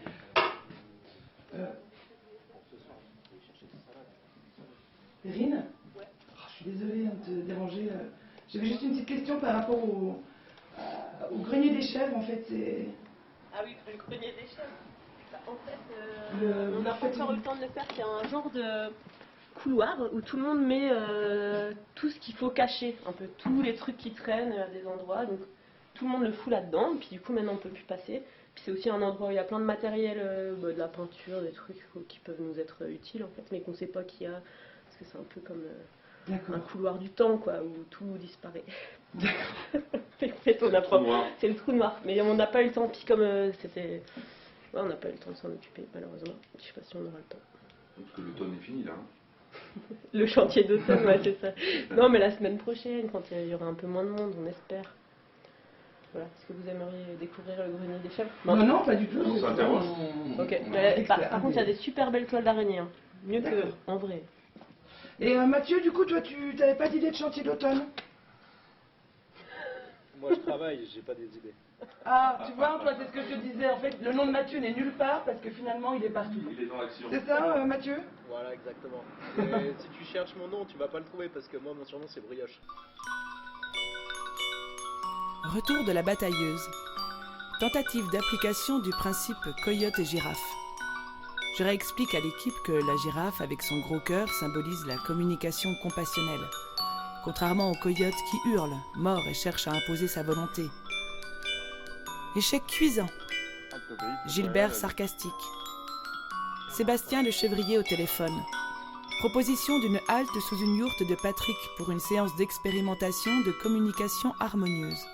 Perrine? Ouais. Je suis désolée de te déranger. J'avais juste une petite question par rapport au grenier des chèvres, en fait. Ah oui, le grenier des chèvres. En fait, on n'a pas encore eu le temps de le faire. C'est un genre de couloir où tout le monde met tout ce qu'il faut cacher, un peu tous les trucs qui traînent à des endroits. Donc tout le monde le fout là-dedans. Puis du coup, maintenant, on ne peut plus passer. Puis c'est aussi un endroit où il y a plein de matériel, de la peinture, des trucs qui peuvent nous être utiles en fait, mais qu'on ne sait pas qu'il y a. Parce que c'est un peu comme un couloir du temps, quoi, où tout disparaît. En fait, c'est le trou noir. Mais on n'a pas eu le temps. Puis comme c'était... Ouais, on n'a pas eu le temps de s'en occuper, malheureusement. Je sais pas si on aura le temps. Parce que l'automne est fini, là. Le chantier d'automne, ouais, c'est ça. Non, mais la semaine prochaine, quand il y aura un peu moins de monde, on espère. Voilà. Est-ce que vous aimeriez découvrir le grenier des chèvres? Non, non, pas du tout. On s'interroge. Ok. Par contre, il y a des super belles toiles d'araignée. Hein. Mieux que en vrai. Et Mathieu, du coup, toi, tu n'avais pas d'idée de chantier d'automne? Moi, je travaille, j'ai pas des idées. Ah, tu vois, toi, c'est ce que je te disais. En fait, le nom de Mathieu n'est nulle part parce que finalement, il est partout. Il est dans l'action. C'est ça, Mathieu? Voilà, exactement. Mais si tu cherches mon nom, tu vas pas le trouver parce que moi, mon surnom, c'est Brioche. Retour de la batailleuse. Tentative d'application du principe coyote et girafe. Je réexplique à l'équipe que la girafe, avec son gros cœur, symbolise la communication compassionnelle. Contrairement au coyote qui hurle, mord et cherche à imposer sa volonté. Échec cuisant. Gilbert sarcastique. Sébastien le chevrier au téléphone. Proposition d'une halte sous une yourte de Patrick pour une séance d'expérimentation de communication harmonieuse.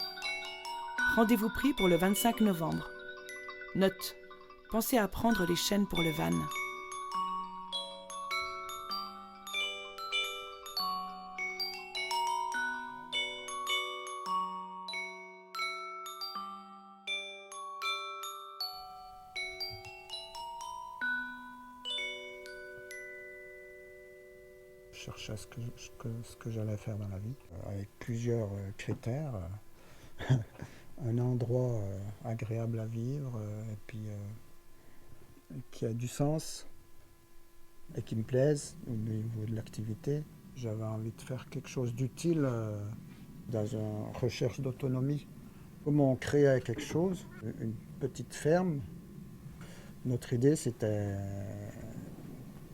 Rendez-vous pris pour le 25 novembre. Note. Pensez à prendre les chaînes pour le van. Je cherchais ce que j'allais faire dans la vie, avec plusieurs critères. Un endroit agréable à vivre, et puis qui a du sens, et qui me plaise au niveau de l'activité. J'avais envie de faire quelque chose d'utile dans une recherche d'autonomie. Comment on créait quelque chose, une petite ferme. Notre idée, c'était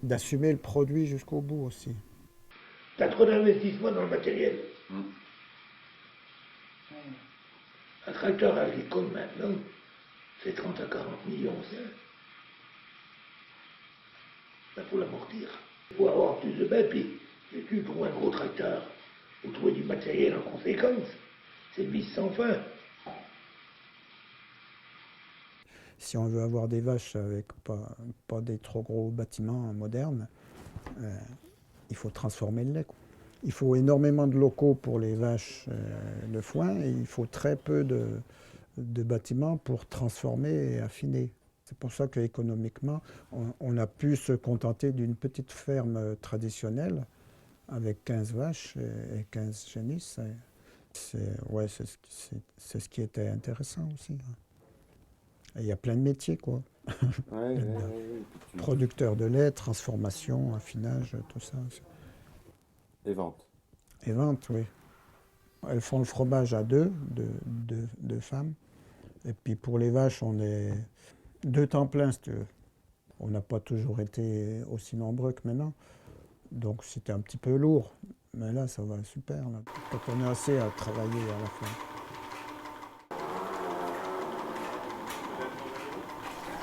d'assumer le produit jusqu'au bout aussi. T'as trop d'investissement dans le matériel. Un tracteur agricole maintenant, c'est 30 à 40 millions, ça. Il faut l'amortir. Il faut avoir plus de bains, puis si tu trouves un gros tracteur, ou trouver du matériel en conséquence, c'est le vice sans fin. Si on veut avoir des vaches avec pas des trop gros bâtiments modernes, il faut transformer le lait, quoi. Il faut énormément de locaux pour les vaches de foin et il faut très peu de bâtiments pour transformer et affiner. C'est pour ça qu'économiquement, on a pu se contenter d'une petite ferme traditionnelle avec 15 vaches et 15 génisses. C'est ce qui était intéressant aussi. Et il y a plein de métiers, quoi. Producteur de lait, transformation, affinage, tout ça. Et vente. Et vente, oui. Elles font le fromage à deux femmes. Et puis pour les vaches, on est 2 temps plein, si tu veux. On n'a pas toujours été aussi nombreux que maintenant. Donc c'était un petit peu lourd. Mais là, ça va super. Là. Quand on est assez à travailler à la fin.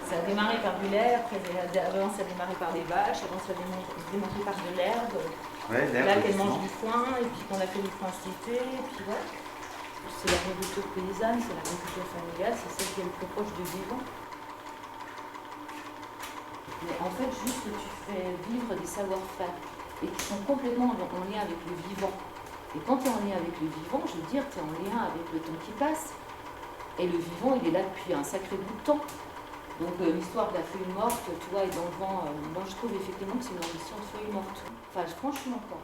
Ça a démarré par du lait, après avant ça a démarré par des vaches, avant ça a démarré par de l'herbe. Ouais, là qu'elle mange du foin, et puis qu'on a fait du foin cet été, et puis ouais. C'est l'agriculture paysanne, c'est l'agriculture familiale, c'est celle qui est le plus proche du vivant. Mais en fait, juste tu fais vivre des savoir-faire, et qui sont complètement en lien avec le vivant. Et quand tu es en lien avec le vivant, je veux dire, tu es en lien avec le temps qui passe. Et le vivant, il est là depuis un sacré bout de temps. Donc l'histoire de la feuille morte, tu vois, et dans le vent, moi je trouve effectivement que c'est une ambition de feuille morte. Enfin, franchement quoi.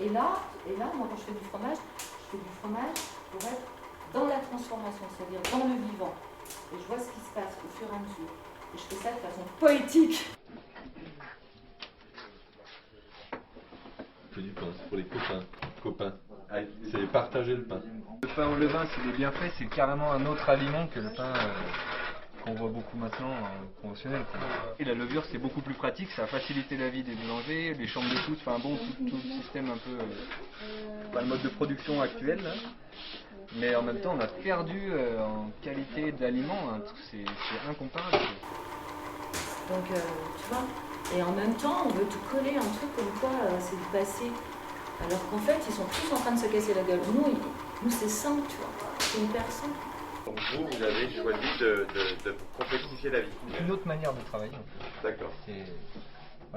Et là, moi quand je fais du fromage pour être dans la transformation, c'est-à-dire dans le vivant. Et je vois ce qui se passe au fur et à mesure. Et je fais ça de façon poétique. On fait du pain, c'est pour les copains. C'est partager le pain. Le pain au levain, s'il est bien fait, c'est carrément un autre aliment que le pain qu'on voit beaucoup maintenant conventionnel. Et la levure, c'est beaucoup plus pratique, ça a facilité la vie des boulangers, les chambres de pousse, enfin bon, tout le système un peu, pas le mode de production actuel, là. Mais en même temps, on a perdu en qualité d'aliments, hein, c'est incomparable. Donc, tu vois, et en même temps, on veut te coller un truc comme quoi c'est du passé. Alors qu'en fait, ils sont tous en train de se casser la gueule. Nous c'est simple, tu vois, c'est hyper simple. Donc vous avez choisi de complexifier la vie. Une autre manière de travailler. En fait. D'accord.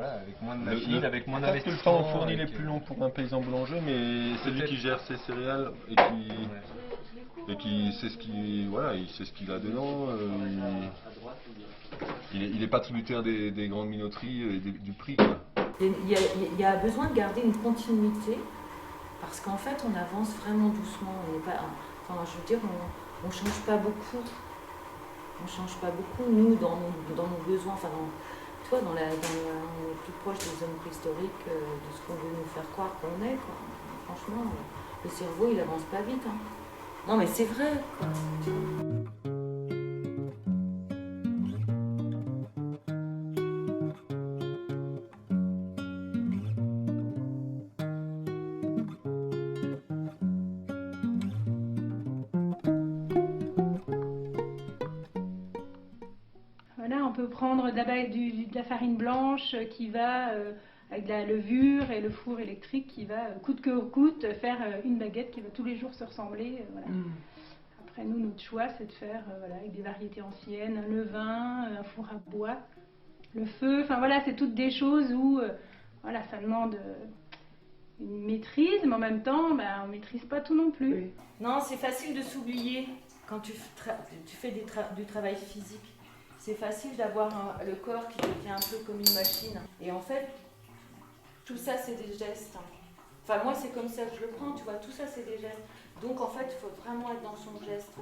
voilà, avec moins de Le- machines, le- avec moins Peut-être que le d'investissement. temps fournit les avec, plus longs pour un paysan boulanger, mais c'est lui Peut-être. qui gère ses céréales et qui sait ce qu'il voilà, il sait ce qu'il a dedans. Il est pas tributaire des grandes minoteries et du prix, quoi. Il y a besoin de garder une continuité parce qu'en fait on avance vraiment doucement. On n'est pas, enfin, je veux dire, on ne change pas beaucoup. On change pas beaucoup, nous, dans nos besoins. Enfin, on est plus proche des hommes préhistoriques de ce qu'on veut nous faire croire qu'on est, quoi. Franchement, le cerveau il avance pas vite. Hein. Non mais c'est vrai, quoi. Voilà, on peut prendre de la farine blanche qui va avec de la levure et le four électrique qui va coûte que coûte faire une baguette qui va tous les jours se ressembler. Voilà. Après nous, notre choix c'est de faire voilà, avec des variétés anciennes, un levain, un four à bois, le feu. Enfin voilà, c'est toutes des choses où voilà, ça demande une maîtrise, mais en même temps, on ne maîtrise pas tout non plus. Oui. Non, c'est facile de s'oublier quand tu fais du travail physique. C'est facile d'avoir le corps qui devient un peu comme une machine. Et en fait, tout ça, c'est des gestes. Enfin, moi, c'est comme ça que je le prends, tu vois. Tout ça, c'est des gestes. Donc, en fait, il faut vraiment être dans son geste.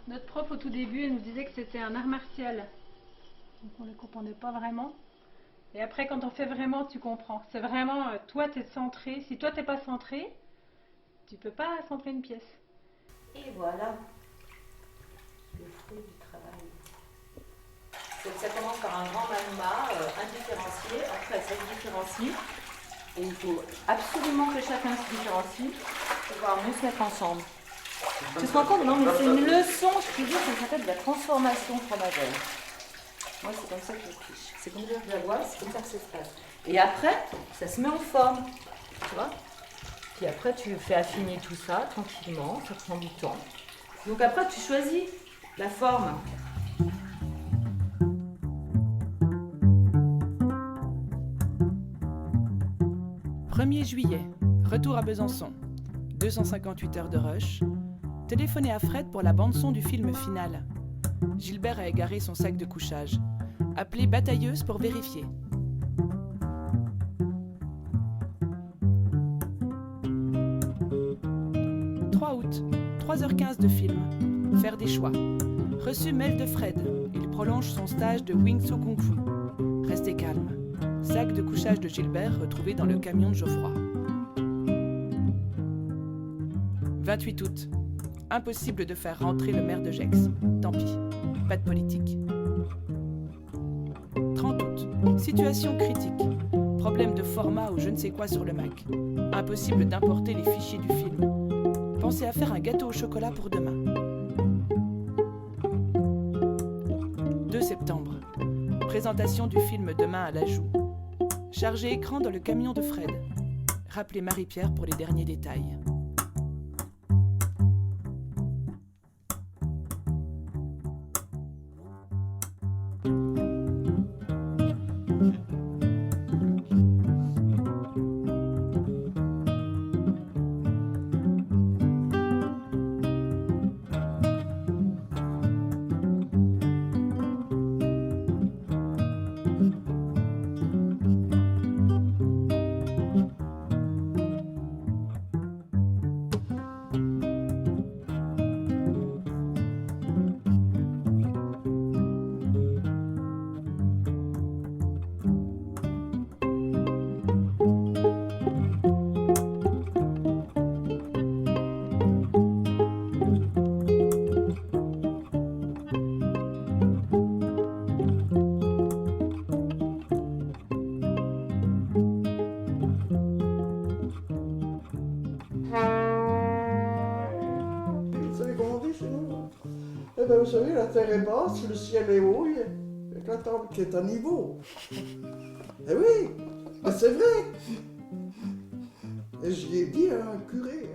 Notre prof, au tout début, elle nous disait que c'était un art martial. Donc, on ne le comprenait pas vraiment. Et après, quand on fait vraiment, tu comprends. C'est vraiment, toi, tu es centré. Si toi, tu n'es pas centré, tu ne peux pas centrer une pièce. Et voilà, le fruit du travail. Donc ça commence par un grand magma indifférencié. Après, ça se différencie. Et il faut absolument que chacun se différencie pour pouvoir mieux se mettre ensemble. Tu te rends compte? Non, mais c'est une leçon, je te dis, ça s'appelle de la transformation fromagère. Moi, c'est comme ça que je fiche. C'est comme ça que je la vois, c'est comme ça que ça se passe. Et après, ça se met en forme, tu vois. Puis après, tu fais affiner tout ça tranquillement, ça prend du temps. Donc après, tu choisis la forme. 1er juillet, retour à Besançon. 258 heures de rush. Téléphonez à Fred pour la bande-son du film final. Gilbert a égaré son sac de couchage. Appelez batailleuse pour vérifier. « 3 août, 3h15 de film. Faire des choix. Reçu mail de Fred. Il prolonge son stage de Wing Tsu Kung Fu. Restez calme. Sac de couchage de Gilbert retrouvé dans le camion de Geoffroy. 28 août. Impossible de faire rentrer le maire de Gex. Tant pis. Pas de politique. 30 août. Situation critique. Problème de format ou je ne sais quoi sur le Mac. Impossible d'importer les fichiers du film. Pensez à faire un gâteau au chocolat pour demain. 2 septembre. Présentation du film demain à l'Ajout. Chargé écran dans le camion de Fred. Rappelez Marie-Pierre pour les derniers détails. Vous savez, la terre est basse, le ciel est haut, avec la table qui est à niveau. Eh oui, mais c'est vrai. Et je l'ai dit à un curé.